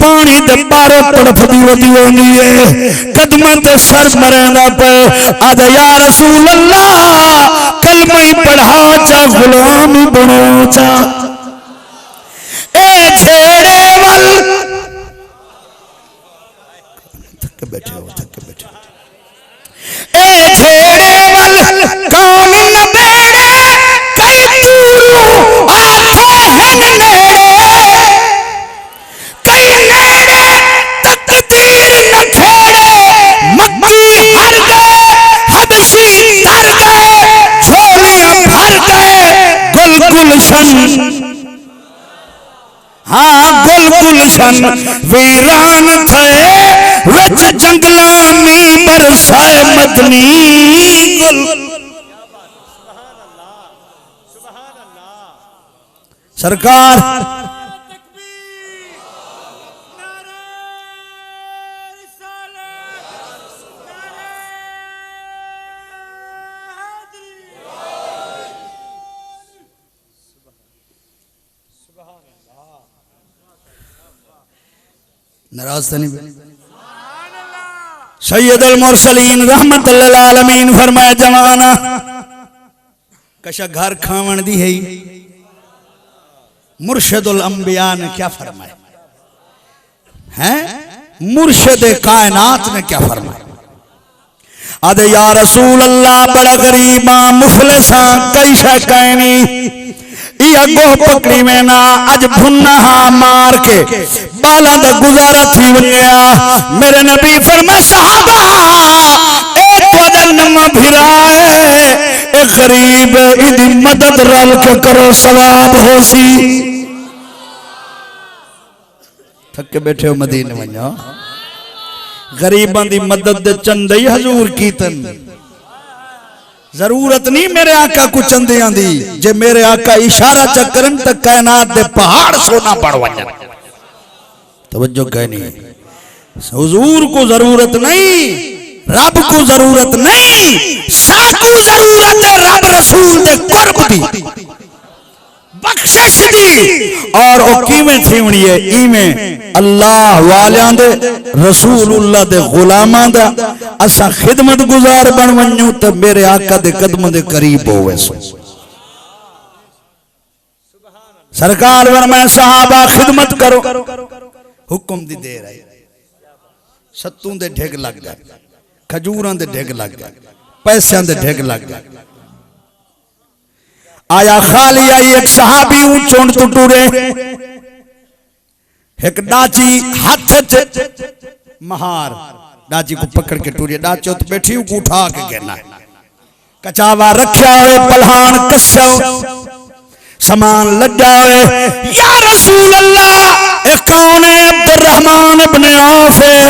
पानी दे पारो तड़फदी वदी होंदी है, कदमां ते सर मरेंदा पे आद या रसूल अल्लाह कलमा ही पढ़ा चा गुलाम ही बनो चा। ए झेड़े वल थक बैठे हो, थक बैठे हो। ए झेड़े वल कौन न बेड़े कई दूर आते हैं नेड़े, कई नेड़े तकदीर न खेड़े, मक्की हर गए हबशी तर गए, झोलियां भर गए गुल गुलशन। हाँ गुल गुलशन वीरान थे विच जंगलां नी बरसाए मदनी गुल। सरकार नाराज तो नहीं। सैयदुल मुरसलीन रहमतुल लिल आलमीन फरमाया जमाना कशा घर खावन दी है। मुर्शिदुल अंबिया ने क्या फरमाया हैं, मुर्शिद कायनात ने क्या फरमाया? आदे या रसूल अल्लाह बड़ा गरीबा मुफलिसा कई शे कहनी, गोह पकड़ी में ना अज भुन्ना मार के बाला दा गुजारा थी वनिया। मेरे नबी फरमाए सहाबा ए तो जन्म भिराए, एक गरीब इदी मदद रल के करो सवाब हो सी। थके बैठे हो मदीने वञो गरीबां दी मदद दे चंदे हजूर कीतन। जरूरत नहीं मेरे आका को चंदियां दी, जे मेरे आका इशारा चकरन तक कायनात दे पहाड़ सोना पड़ वजन। तवज्जो कहनी हुजूर को जरूरत नहीं, रब को जरूरत नहीं, साकू जरूरत है रब रसूल दे कुर्ब दी बख्शिश दी। और ओ किवें थीवणी है इवें अल्लाह वालियां दे रसूलुल्लाह दे गुलामां दा असा खिदमत गुजार बन वन्नू ते मेरे आका दे कदम दे करीब होवे सो। सरकार फरमाए सहाबा खिदमत करो, हुक्म दी देर आई। सत्तू दे ढिग लग गए, खजूरां दे ढिग लग गए, पैसों दे ढिग लग गए। आया खाली आई एक सहाबी ऊंचों तो टूरे, एक डाची हाथ महार डाची को पकड़ के टूरी, डाची तो बैठी को उठा के कहना कचावा रखा है पलहान कस्या सामान लगा है। या रसूल अल्लाह एक कौन है? अब्दुर्रहमान इब्ने औफ है।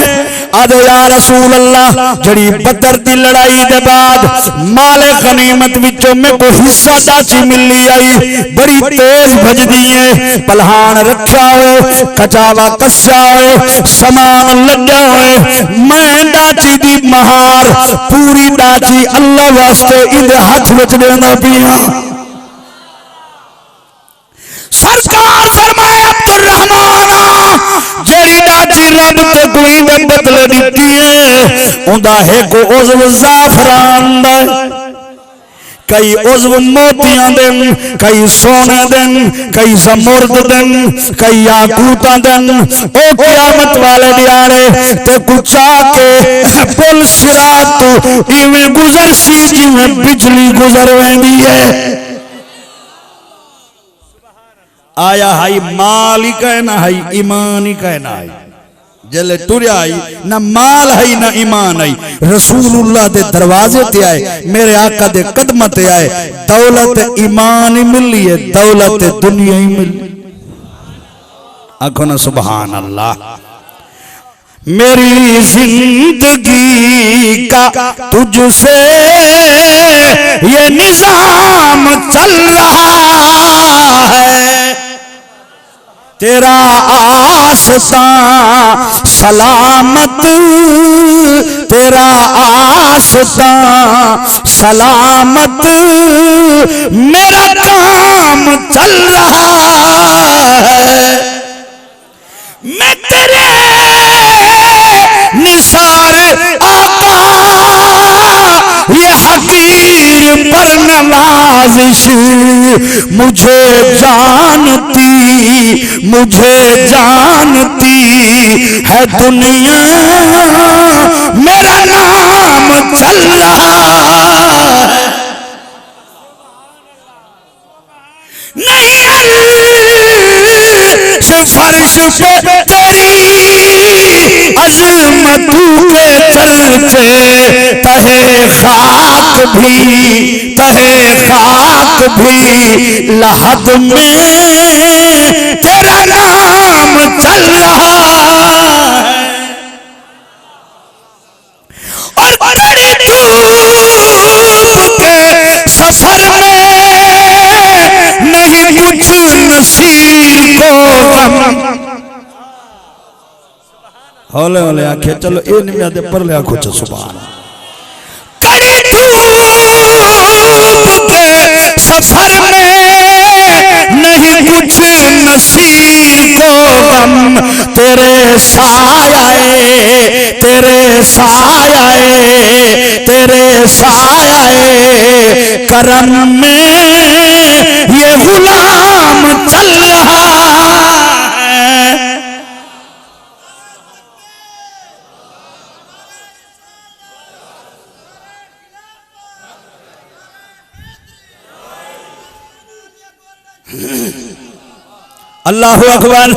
आदे या रसूल अल्लाह जड़ी बदर दी लड़ाई दे बाद माले गनीमत विचों में को हिस्सा डाची मिली आई, बड़ी तेज भजदी है, पलहान रखा है, कचावा कस्या है, सामान लगा है। मैं डाची दी महार पूरी डाची अल्लाह वास्ते इदे हाथ विच देना पिया। सरकार फरमाए अब्दुर्रहमान जेड़ी डाची रब ते कोई दे बदले दिती है उंदा है को उज़व ज़ाफरान दा, कई उज़व मोतियां देन, कई सोने देन, कई ज़मुर्द देन, कई याकूतां देन। ओ क़यामत वाले दिहाड़े ते कुचा के पुल सिरात तो इवें गुजर सी जिवें बिजली गुजर वेंदी है। आया हाई माल ही कहना हाई ईमान ही कहना हाई, जले टुरिया आई ना माल है ना ईमान है, रसूलुल्लाह दे दरवाजे ते आए, मेरे आका दे कदम ते आए, दौलत ईमान ही मिली है, दौलत दुनिया ही मिली। आखो ना सुभान अल्लाह। मेरी जिंदगी का तुझसे ये निजाम चल रहा है, तेरा आस्ता सलामत, तेरा आस्ता सलामत, मेरा काम चल रहा है। मैं तेरे निसार आका ये हकीर पर नवाजिश मुझे जानती है दुनिया, मेरा नाम चल रहा है। नहीं फर्श पे तेरी अज़मतों के चलते तहे खाक भी लहद में तेरा नाम चल रहा है। और बड़ी धूप के सफर में नहीं कुछ नसीब को गम। हौले हौले आखे चलो ए निमिया दे पर ले आखो च सुभान। कड़ी धूप के सफर में नहीं कुछ नसीब को गम, तेरे सायाए करम में ये गुलाम चल रहा है। अल्लाहु अकबर।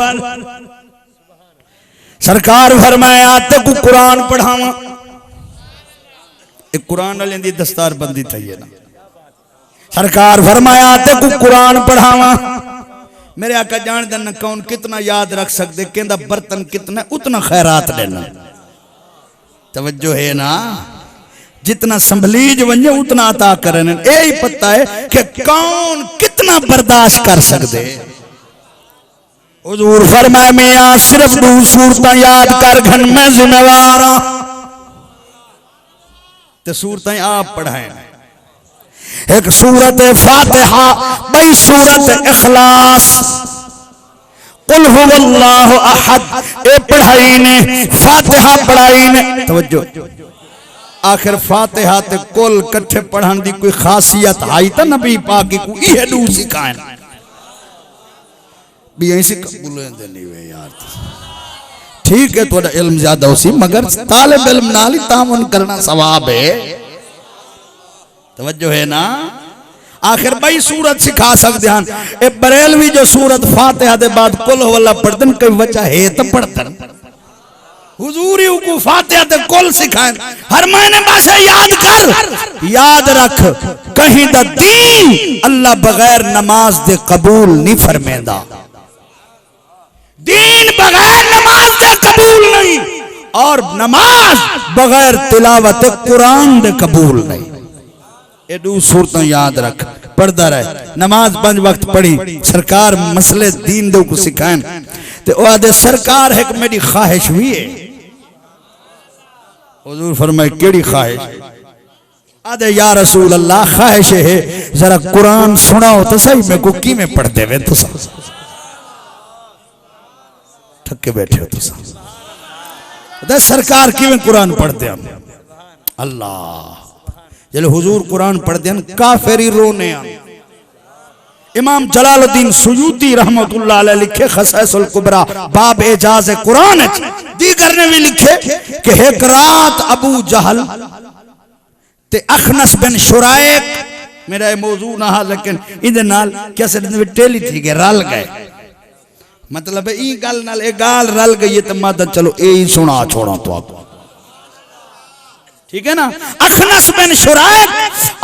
सरकार फरमाया तक कुरान पढ़ावा, एक कुरान वाले दी दस्तार बंदी थी है ना, सरकार फरमाया ते को कुरान पढ़ावा। मेरे आका जान देना कौन कितना याद रख सकते, कहता बर्तन कितना उतना खैरात देना। तवज्जो है ना, जितना संभलीज वंजे उतना अता करने। यही पता है कि कौन कितना बर्दाश्त कर सकते। हुजूर फरमाए मियां सिर्फ 2 सूरतां याद कर घन में जिम्मेवार ते सूरतां आप पढ़ाए। एक सूरत फातिहा, 2 सूरत इखलास, कुल हुवल्लाहु अहद ए पढ़ाई ने, फातिहा पढ़ाई ने। तवज्जो, आखिर फातिहा ते कुल कट्ठे पढ़न दी कोई खासियत आई तो नबी पाक को ये दू सिखाए भी ऐसे कबूल नहीं वे यार। ठीक है थोड़ा इल्म ज्यादा उसी, मगर तालिब इल्म नाल ही तामन करना सवाब है। तवज्जो है ना। आखिर 2 सूरत सिखा सकते हैं। ए बरेलवी जो सूरत फातिहा दे बाद कुल हुवल्ला पढ़दन, कोई वजह है तो पढ़दन। हुजूर को फातिहा ते कुल सिखाए। हर महीने बस याद कर, याद रख, कहीं दा दीन अल्लाह बगैर नमाज दे कबूल नहीं फरमेंदा। दीन बगैर नमाज दे कबूल नहीं, और नमाज बगैर तिलावत कुरान दे कबूल नहीं। ये 2 सूरतां याद रख, पढ़दा रहे। नमाज 5 वक्त पढ़ी, सरकार मसले दीन दे को सिखाएं। ते ओ आदे सरकार है कि मेरी ख्वाहिश हुई है। हुजूर फरमाए केड़ी ख्वाहिश? आदे या रसूल अल्लाह ख्वाहिश है जरा कुरान सुनाओ तो सही, मैं को की में पढ़ते वे तो थके बैठे हो तो सरकार की में कुरान पढ़ते हम। अल्लाह जले हुजूर कुरान पढ़ते हैं काफिरी रोने। इमाम जलालुद्दीन सुयूती रहमतुल्लाह अलैह लिखे खसाइसुल कुबरा बाब एजाज कुरान दीगर ने भी लिखे कि एक रात अबू जहल ते अखनस बिन शुराइक, मेरा मौजू ना हा लेकिन इदे नाल कैसे टेली थी के रल गए। मतलब ई गल नाल ए गाल रल गई तो मादा चलो ए ही सुना छोड़ा तो आप, ठीक है ना। अखनस बिन शुराइक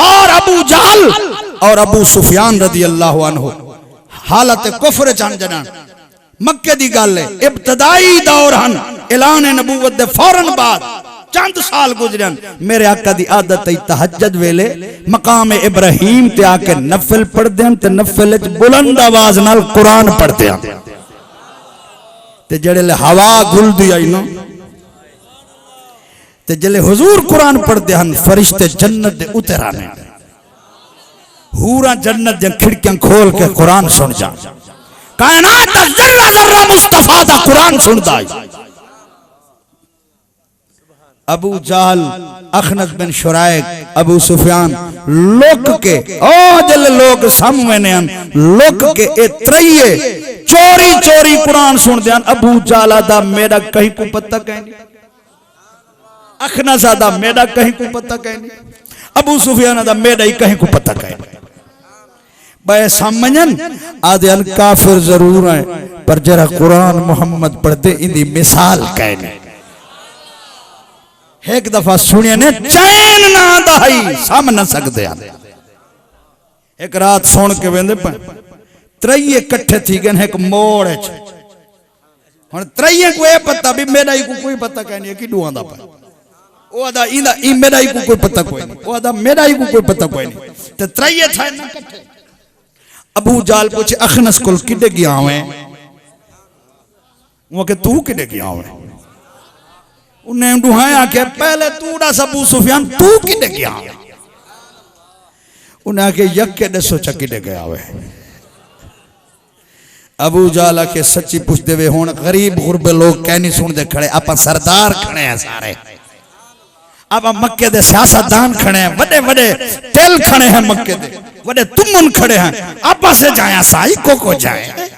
और अबू जहल और अबू सुफियान रदी अल्लाह अन्हु हालत कुफर जान जनान मक्के दी गल है। इब्तदाई दौर हन, ऐलान नबूवत दे फौरन बाद चंद साल गुजरन। मेरे आका दी आदत है तहज्जुद वेले मकाम इब्राहिम ते आके नफल पढ़दे हैं ते नफल विच बुलंद आवाज नाल कुरान पढ़दे हैं। ते जेड़े हवा गुलदी आई ना ते जले हुजूर कुरान पढ़दे हन, फरिश्ते जन्नत दे उतर आने, हूरा जन्नत दी खिड़कियां खोल के कुरान सुन जा। कायनात दा जर्रा जर्रा मुस्तफा दा कुरान सुनदा है। अबू जहल, अखनस बिन शुराइक, अबू सुफियान लोक के ओ जले लोग सामने ने लोक के ए त्रये चोरी चोरी कुरान सुनदे हन। अबू जहल दा मेरा कहीं को पता कहीं, अखनस दा मेरा कहीं को पता कहीं, अबू सुफियान दा मेरा ही कहीं को पता कहीं। बे समझन आदे अन काफिर जरूर है पर जरा कुरान मोहम्मद पढ़ते इंदी मिसाल कहने। एक दफा सुनिए ने चैन ना दहाई सम न सकते। एक रात सुन के वेंदे त्रैये इकट्ठे थी गए एक मोड़ हुन त्रैये को ये पता भी मेरा ही को कोई पता कहनी है कि डुआंदा पर ओ आदा इंदा ई मेरा ही को कोई पता कोई नहीं, ओ आदा मेरा ही को कोई पता कोई नहीं। ते त्रैये था ना इकट्ठे। अबू जाल पूछे अखनस कुल किडे गया है? वो के तू किडे गया है? उन्हें दुहाया के पहले तू डास अबू सुफियान तू किडे गया है? उन्हें के यक्के दसो चकिडे गया है। अबू जाला के सच्ची पूछते हुए हुन गरीब गुरबे लोग कह नहीं सुनते खड़े, आप सरदार खड़े हैं सारे, आप मक्के दे सियासतदान खड़े हैं, बड़े बड़े तेल खड़े हैं मक्के दे, बड़े तुमन खड़े हैं, आपा से जाया साई को जाए।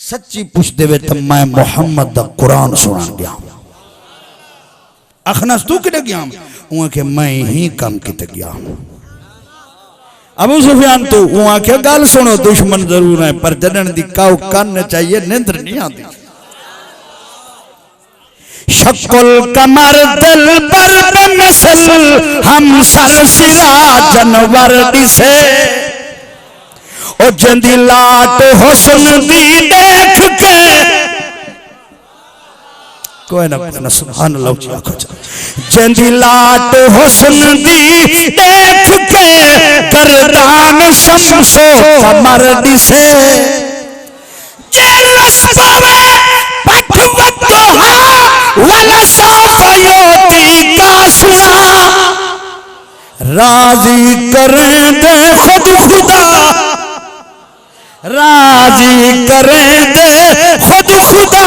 सच्ची पूछते हुए तो मैं मोहम्मद दा कुरान सुना गया। अखनस तू किते गया? वहां के मैं ही कम किते गया। अबू सुफियान तू वहां के गल सुनो, दुश्मन जरूर है पर जडन दी काउ कान चाहिए, निंद्र नहीं आती। शक्ल कमर दिल पर मिसल हम सरसिरा जानवर दिसे ओ जंदी लाट हुस्न दी देख के कोई ना सुभान अल्लाह जी आखो जंदी लाट हुस्न दी देख के गर्दान शमसो कमर दिसे जेलस पावे पठवतो हा वला साफयोती का सुना राजी कर दे खुद खुदा राजी करे दे खुद खुदा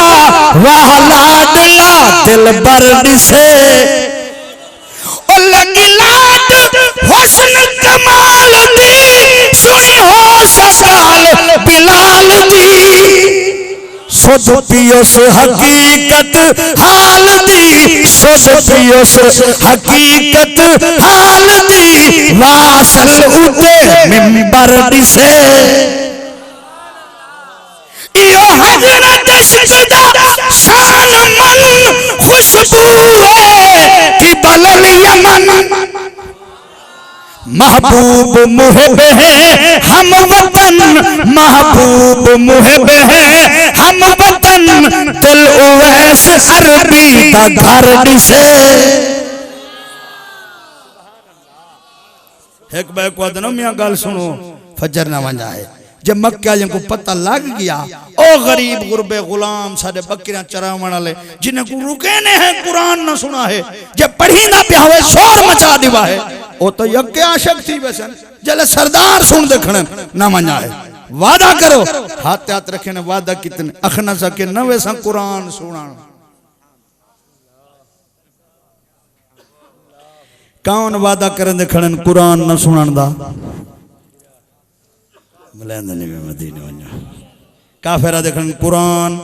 वाह लाडला दिल बर्द से ओ लगी लाड हुस्न कमाल दी सुनी हो सकाल बिलाल दी सुध पियो से हकीकत हाल दी सुध पियो से हकीकत हाल दी वासल उते मिंबर से यो हजरत इश्क़ शान मन खुशबू है कि बलल यमन महबूब मुहब है हम वतन महबूब मुहब है हम वतन दिल उवैस अरबी का घर से एक बैक वादनो मियां गल सुनो फजर ना वंजा है जब मक्का को पता लग गया ओ गरीब गुरबे गुलाम साडे बकरियां चरावण वाले जिन्हें को रुके ने है कुरान न सुना है जब पढ़ी ना पे हवे शोर मचा दिवा है ओ तो यज्ञ आशक थी वैसन जले सरदार सुन देखण ना मना है वादा करो हाथ हाथ रखे ने वादा कितने अखना सके न वैसा कुरान सुना कौन वादा करन देखण कुरान न सुनन दा मदीने वञो काफिरा देखन कुरान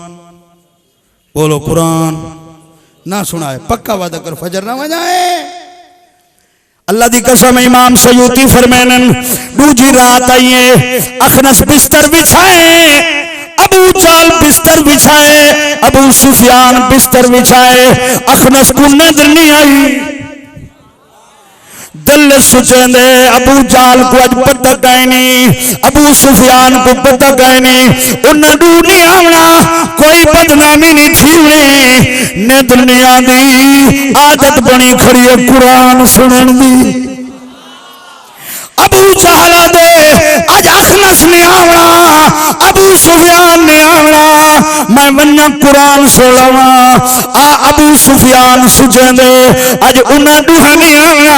बोलो कुरान ना सुना है पक्का वादा कर फजर ना वजाए अल्लाह दी कसम इमाम सयूती फरमानन दूजी रात आइए अखनस बिस्तर बिछाए अबू जाल बिस्तर बिछाए अबू सुफियान बिस्तर बिछाए अखनस को नजर नहीं आई दिल सुचेंदे अबू जाल को अज पता गए नहीं अबू सुफियान को पता गए नहीं उन्हें नहीं आवना कोई बदनामी नहीं थी ने दुनिया दी आदत बनी खड़ी है कुरान सुनन दी अबू जहला दे अज अखनस ने आवना अबू सुफियान ने आवना मैं वन्ना कुरान सुनावा आ अबू सुफियान सुजेंदे अज उन्हें दुहा नहीं आवना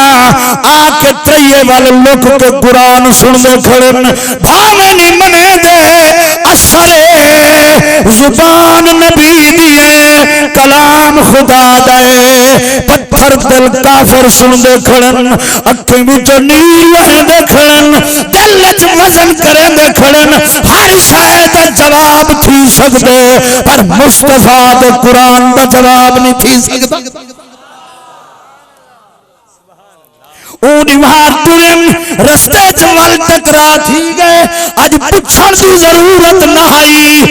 आके तैये वाले लोग के कुरान सुनते खड़े भावे नहीं मने दे असरे जुबान नबी दिए कलाम खुदा दे पत्थर दिल काफिर सुनते खड़े अखी विच नील दे खड़े दिल च वजन करे दे खड़े हर शायद जवाब थी सकते पर मुस्तफा दे कुरान का जवाब नहीं थी सकता रस्ते वल टकरा थी गए अज पूछण की जरूरत न आई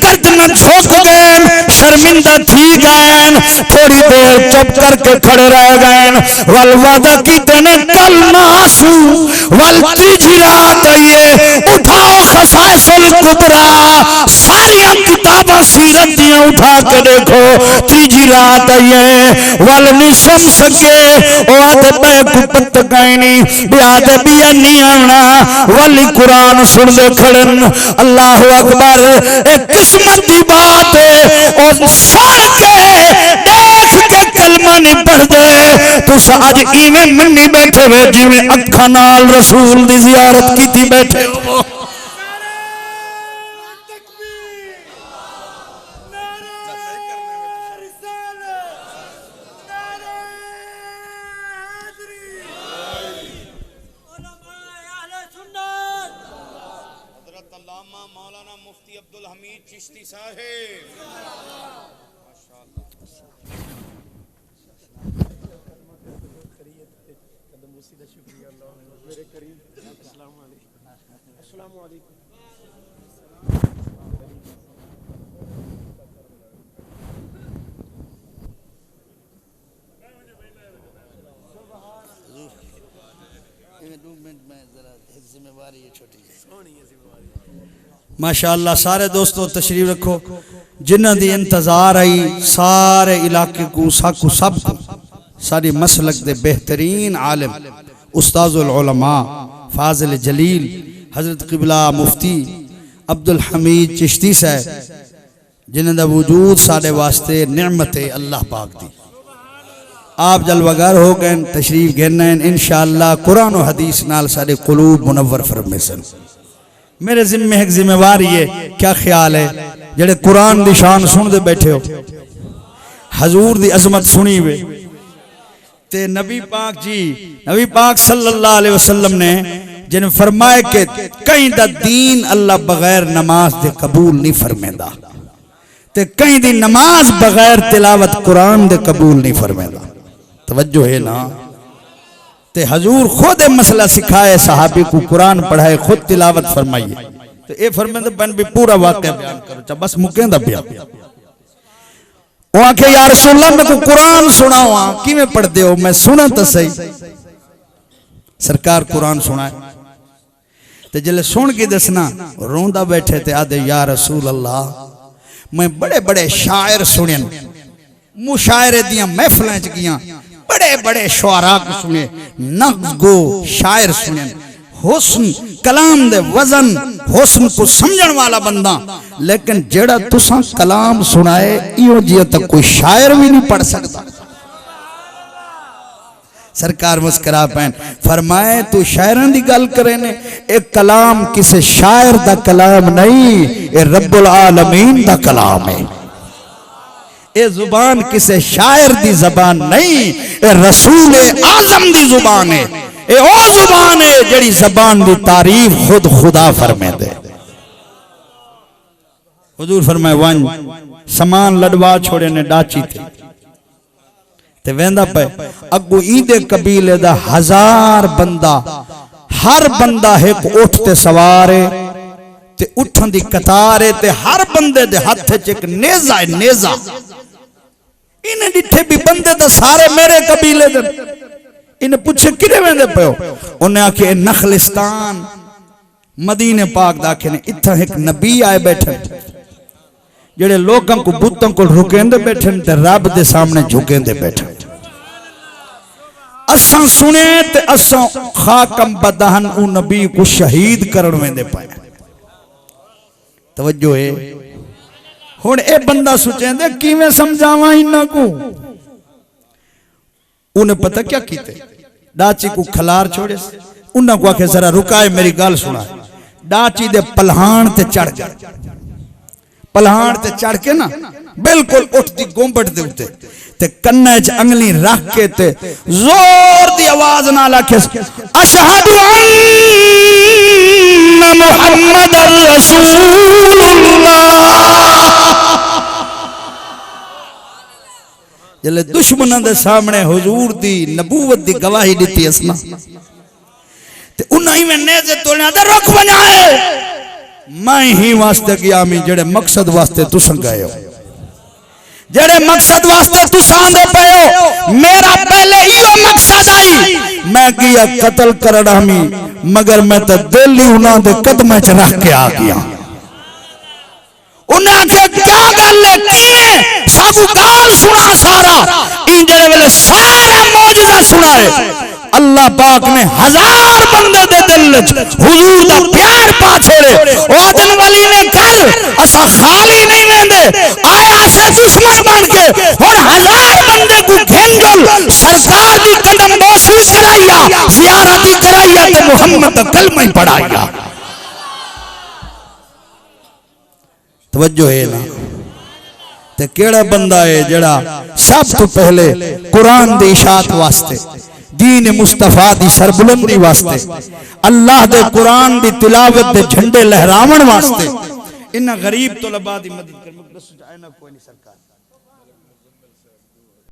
गर्दन झुक गए शर्मिंदा थी गए थोड़ी देर चुप करके खड़े रह गए वल वादा कीते ने कल ना आसू वल तीजी रात आइए उठाओ खसाइसुल कुबरा सारी किताबां सीरत दियां उठा के देखो तीजी रात आइए वल नहीं सुन सके ओ आदे पे गैनी ब्याद बिया नहीं आना वाली कुरान सुन दे खड़न अल्लाह अकबर एक किस्मत की बात है और सुन के देख के कलमा नहीं पढ़ दे तुस आज इवें मन्नी बैठे हो जिवें अखां नाल रसूल दी जियारत कीती बैठे हो चिश्ती साहेब अस्सलाम वालेकुम माशाअल्लाह सारे दोस्तों तशरीफ रखो जिन्हां दी इंतजार आई सारे इलाके को साकू सब सारी मसलक दे बेहतरीन आलिम उस्ताजुल उलमा फाजिल जलील हजरत क़िबला मुफ्ती अब्दुल हमीद चिश्ती साहब जिन्हां दा वजूद साडे वास्ते निअमत है अल्लाह पाक दी। आप जलवागर हो गए तशरीफ घेना इंशाअल्लाह कुरान और हदीस नाल सारे कुलूब मुनव्वर फरमे सन। मेरे जिम्मे एक जिम्मेवारी है क्या ख्याल है जेड़े कुरान दी शान सुनते बैठे हो हजूर दी अजमत सुनी वे ते नबी पाक सल्लल्लाहु अलैहि वसल्लम ने जिन्हें फरमाए कि कहीं दा दीन अल्लाह बगैर नमाज दे कबूल नहीं फरमेंदा ते कहीं दी नमाज बगैर तिलावत कुरान दे कबूल नहीं फरमेंदा। तवज्जो है ना। ते हजूर खुद मसला सिखाए सहाबी को कुरान पढ़ाए खुद तिलावत फरमाइए तो ये फरमाते बन भी पूरा वाक़या बयान करो चा बस मुकेंदा बयान वो आखे या रसूल अल्लाह मैं को कुरान सुनाओ किवें पढ़दे हो मैं सुना तो सही। सरकार कुरान सुनाए ते जले सुन के दसना रोंदा बैठे ते आदे या रसूल अल्लाह मैं बड़े बड़े शायर सुने मुशायरे दियां महफिलां च गया बड़े बड़े शुआरा को सुने नक्श गो शायर सुने हुस्न कलाम दे वजन हुस्न को समझण वाला बंदा लेकिन जेड़ा तुसा कलाम सुनाए इहो जिया तक कोई शायर भी नहीं पढ़ सकता। सरकार मुस्करा पैन फरमाए तू शायरां दी गल करे ने एक कलाम किसी शायर दा कलाम नहीं ये रब्बुल आलमीन दा कलाम है। ये जुबान किसी शायर दी जुबान नहीं ये रसूल आजम दी जुबान है। ये ओ जुबान है जेड़ी जुबान दी तारीफ खुद खुदा फरमे दे। हुजूर फरमाए वन समान लड़वा छोड़े ने डाची ते वेंदा पे अगू ईदे कबीले दा 1000 बंदा हर बंदा एक उठ ते सवार है ते उठन दी कतार है ते हर बंदे दे हाथ च एक नेजा है नेजा इन्हें डिठे भी बंदे तो सारे मेरे कबीले दे इन्हें पूछे किरे वेंदे पयो उन्हें आखे नखलिस्तान मदीने पाक दाखे ने इत्था एक नबी आए बैठे जेड़े लोगों को बुतों को रुकेंदे बैठे ते रब दे सामने झुकेंदे बैठे असा सुने ते असा खाकम बदहन उ नबी को शहीद करन वेंदे पाए। तवज्जो है हुण ए बंदा सोचेंदे किवें समझावां इन्हां को उन्हें पता क्या कीते डाची को खलार छोड़े उन्हां को आखे जरा रुकाए मेरी गल सुना डाची दे पलहान ते चढ़ गया पलहान ते चढ़ के ना बिल्कुल उठती गोंबट दे उते ते कन्ने च अंगली रख के ते जोर दी आवाज नाल आखे अशहदु अन्ना मुहम्मदर रसूलुल्लाह। जले दुश्मनां दे सामने हुजूर दी नबूवत दी गवाही दिती असना ते उन्हां ही में नेज़े तोड़ना दे रुक बनाए मैं ही वास्ते गया मी जेड़े मकसद वास्ते तुसां गए हो जेड़े मकसद वास्ते तुसां आंदे पे हो मेरा पहले इहो मकसद आई मैं किया कत्ल करना मी मगर मैं तो दिल ही उन्हां दे कदमां च रख के आ गया। उन्हें आखे क्या गल है किवें साकू गाल सुना सारा इन जेड़े वेले सारा मौजूदा सुनाए अल्लाह पाक ने 1000 बंदे दे दिल हुजूर दा प्यार पा छोड़े ओदन वली ने कल असा खाली नहीं वेंदे आया से दुश्मन बन के हुन 1000 बंदे को घेंजल सरकार दी कदम बोशी कराइया जियारत कराइया ते मोहम्मद कलमा ही पढ़ाइया। तवज्जो है ना ते केड़ा बंदा है जेड़ा सब तो पहले कुरान दी इशाअत वास्ते दीन मुस्तफा दी सरबुलंदी वास्ते अल्लाह दे कुरान दी तिलावत दे झंडे लहरावण वास्ते इन गरीब तलबा दी मदद कर कोई नहीं सरकार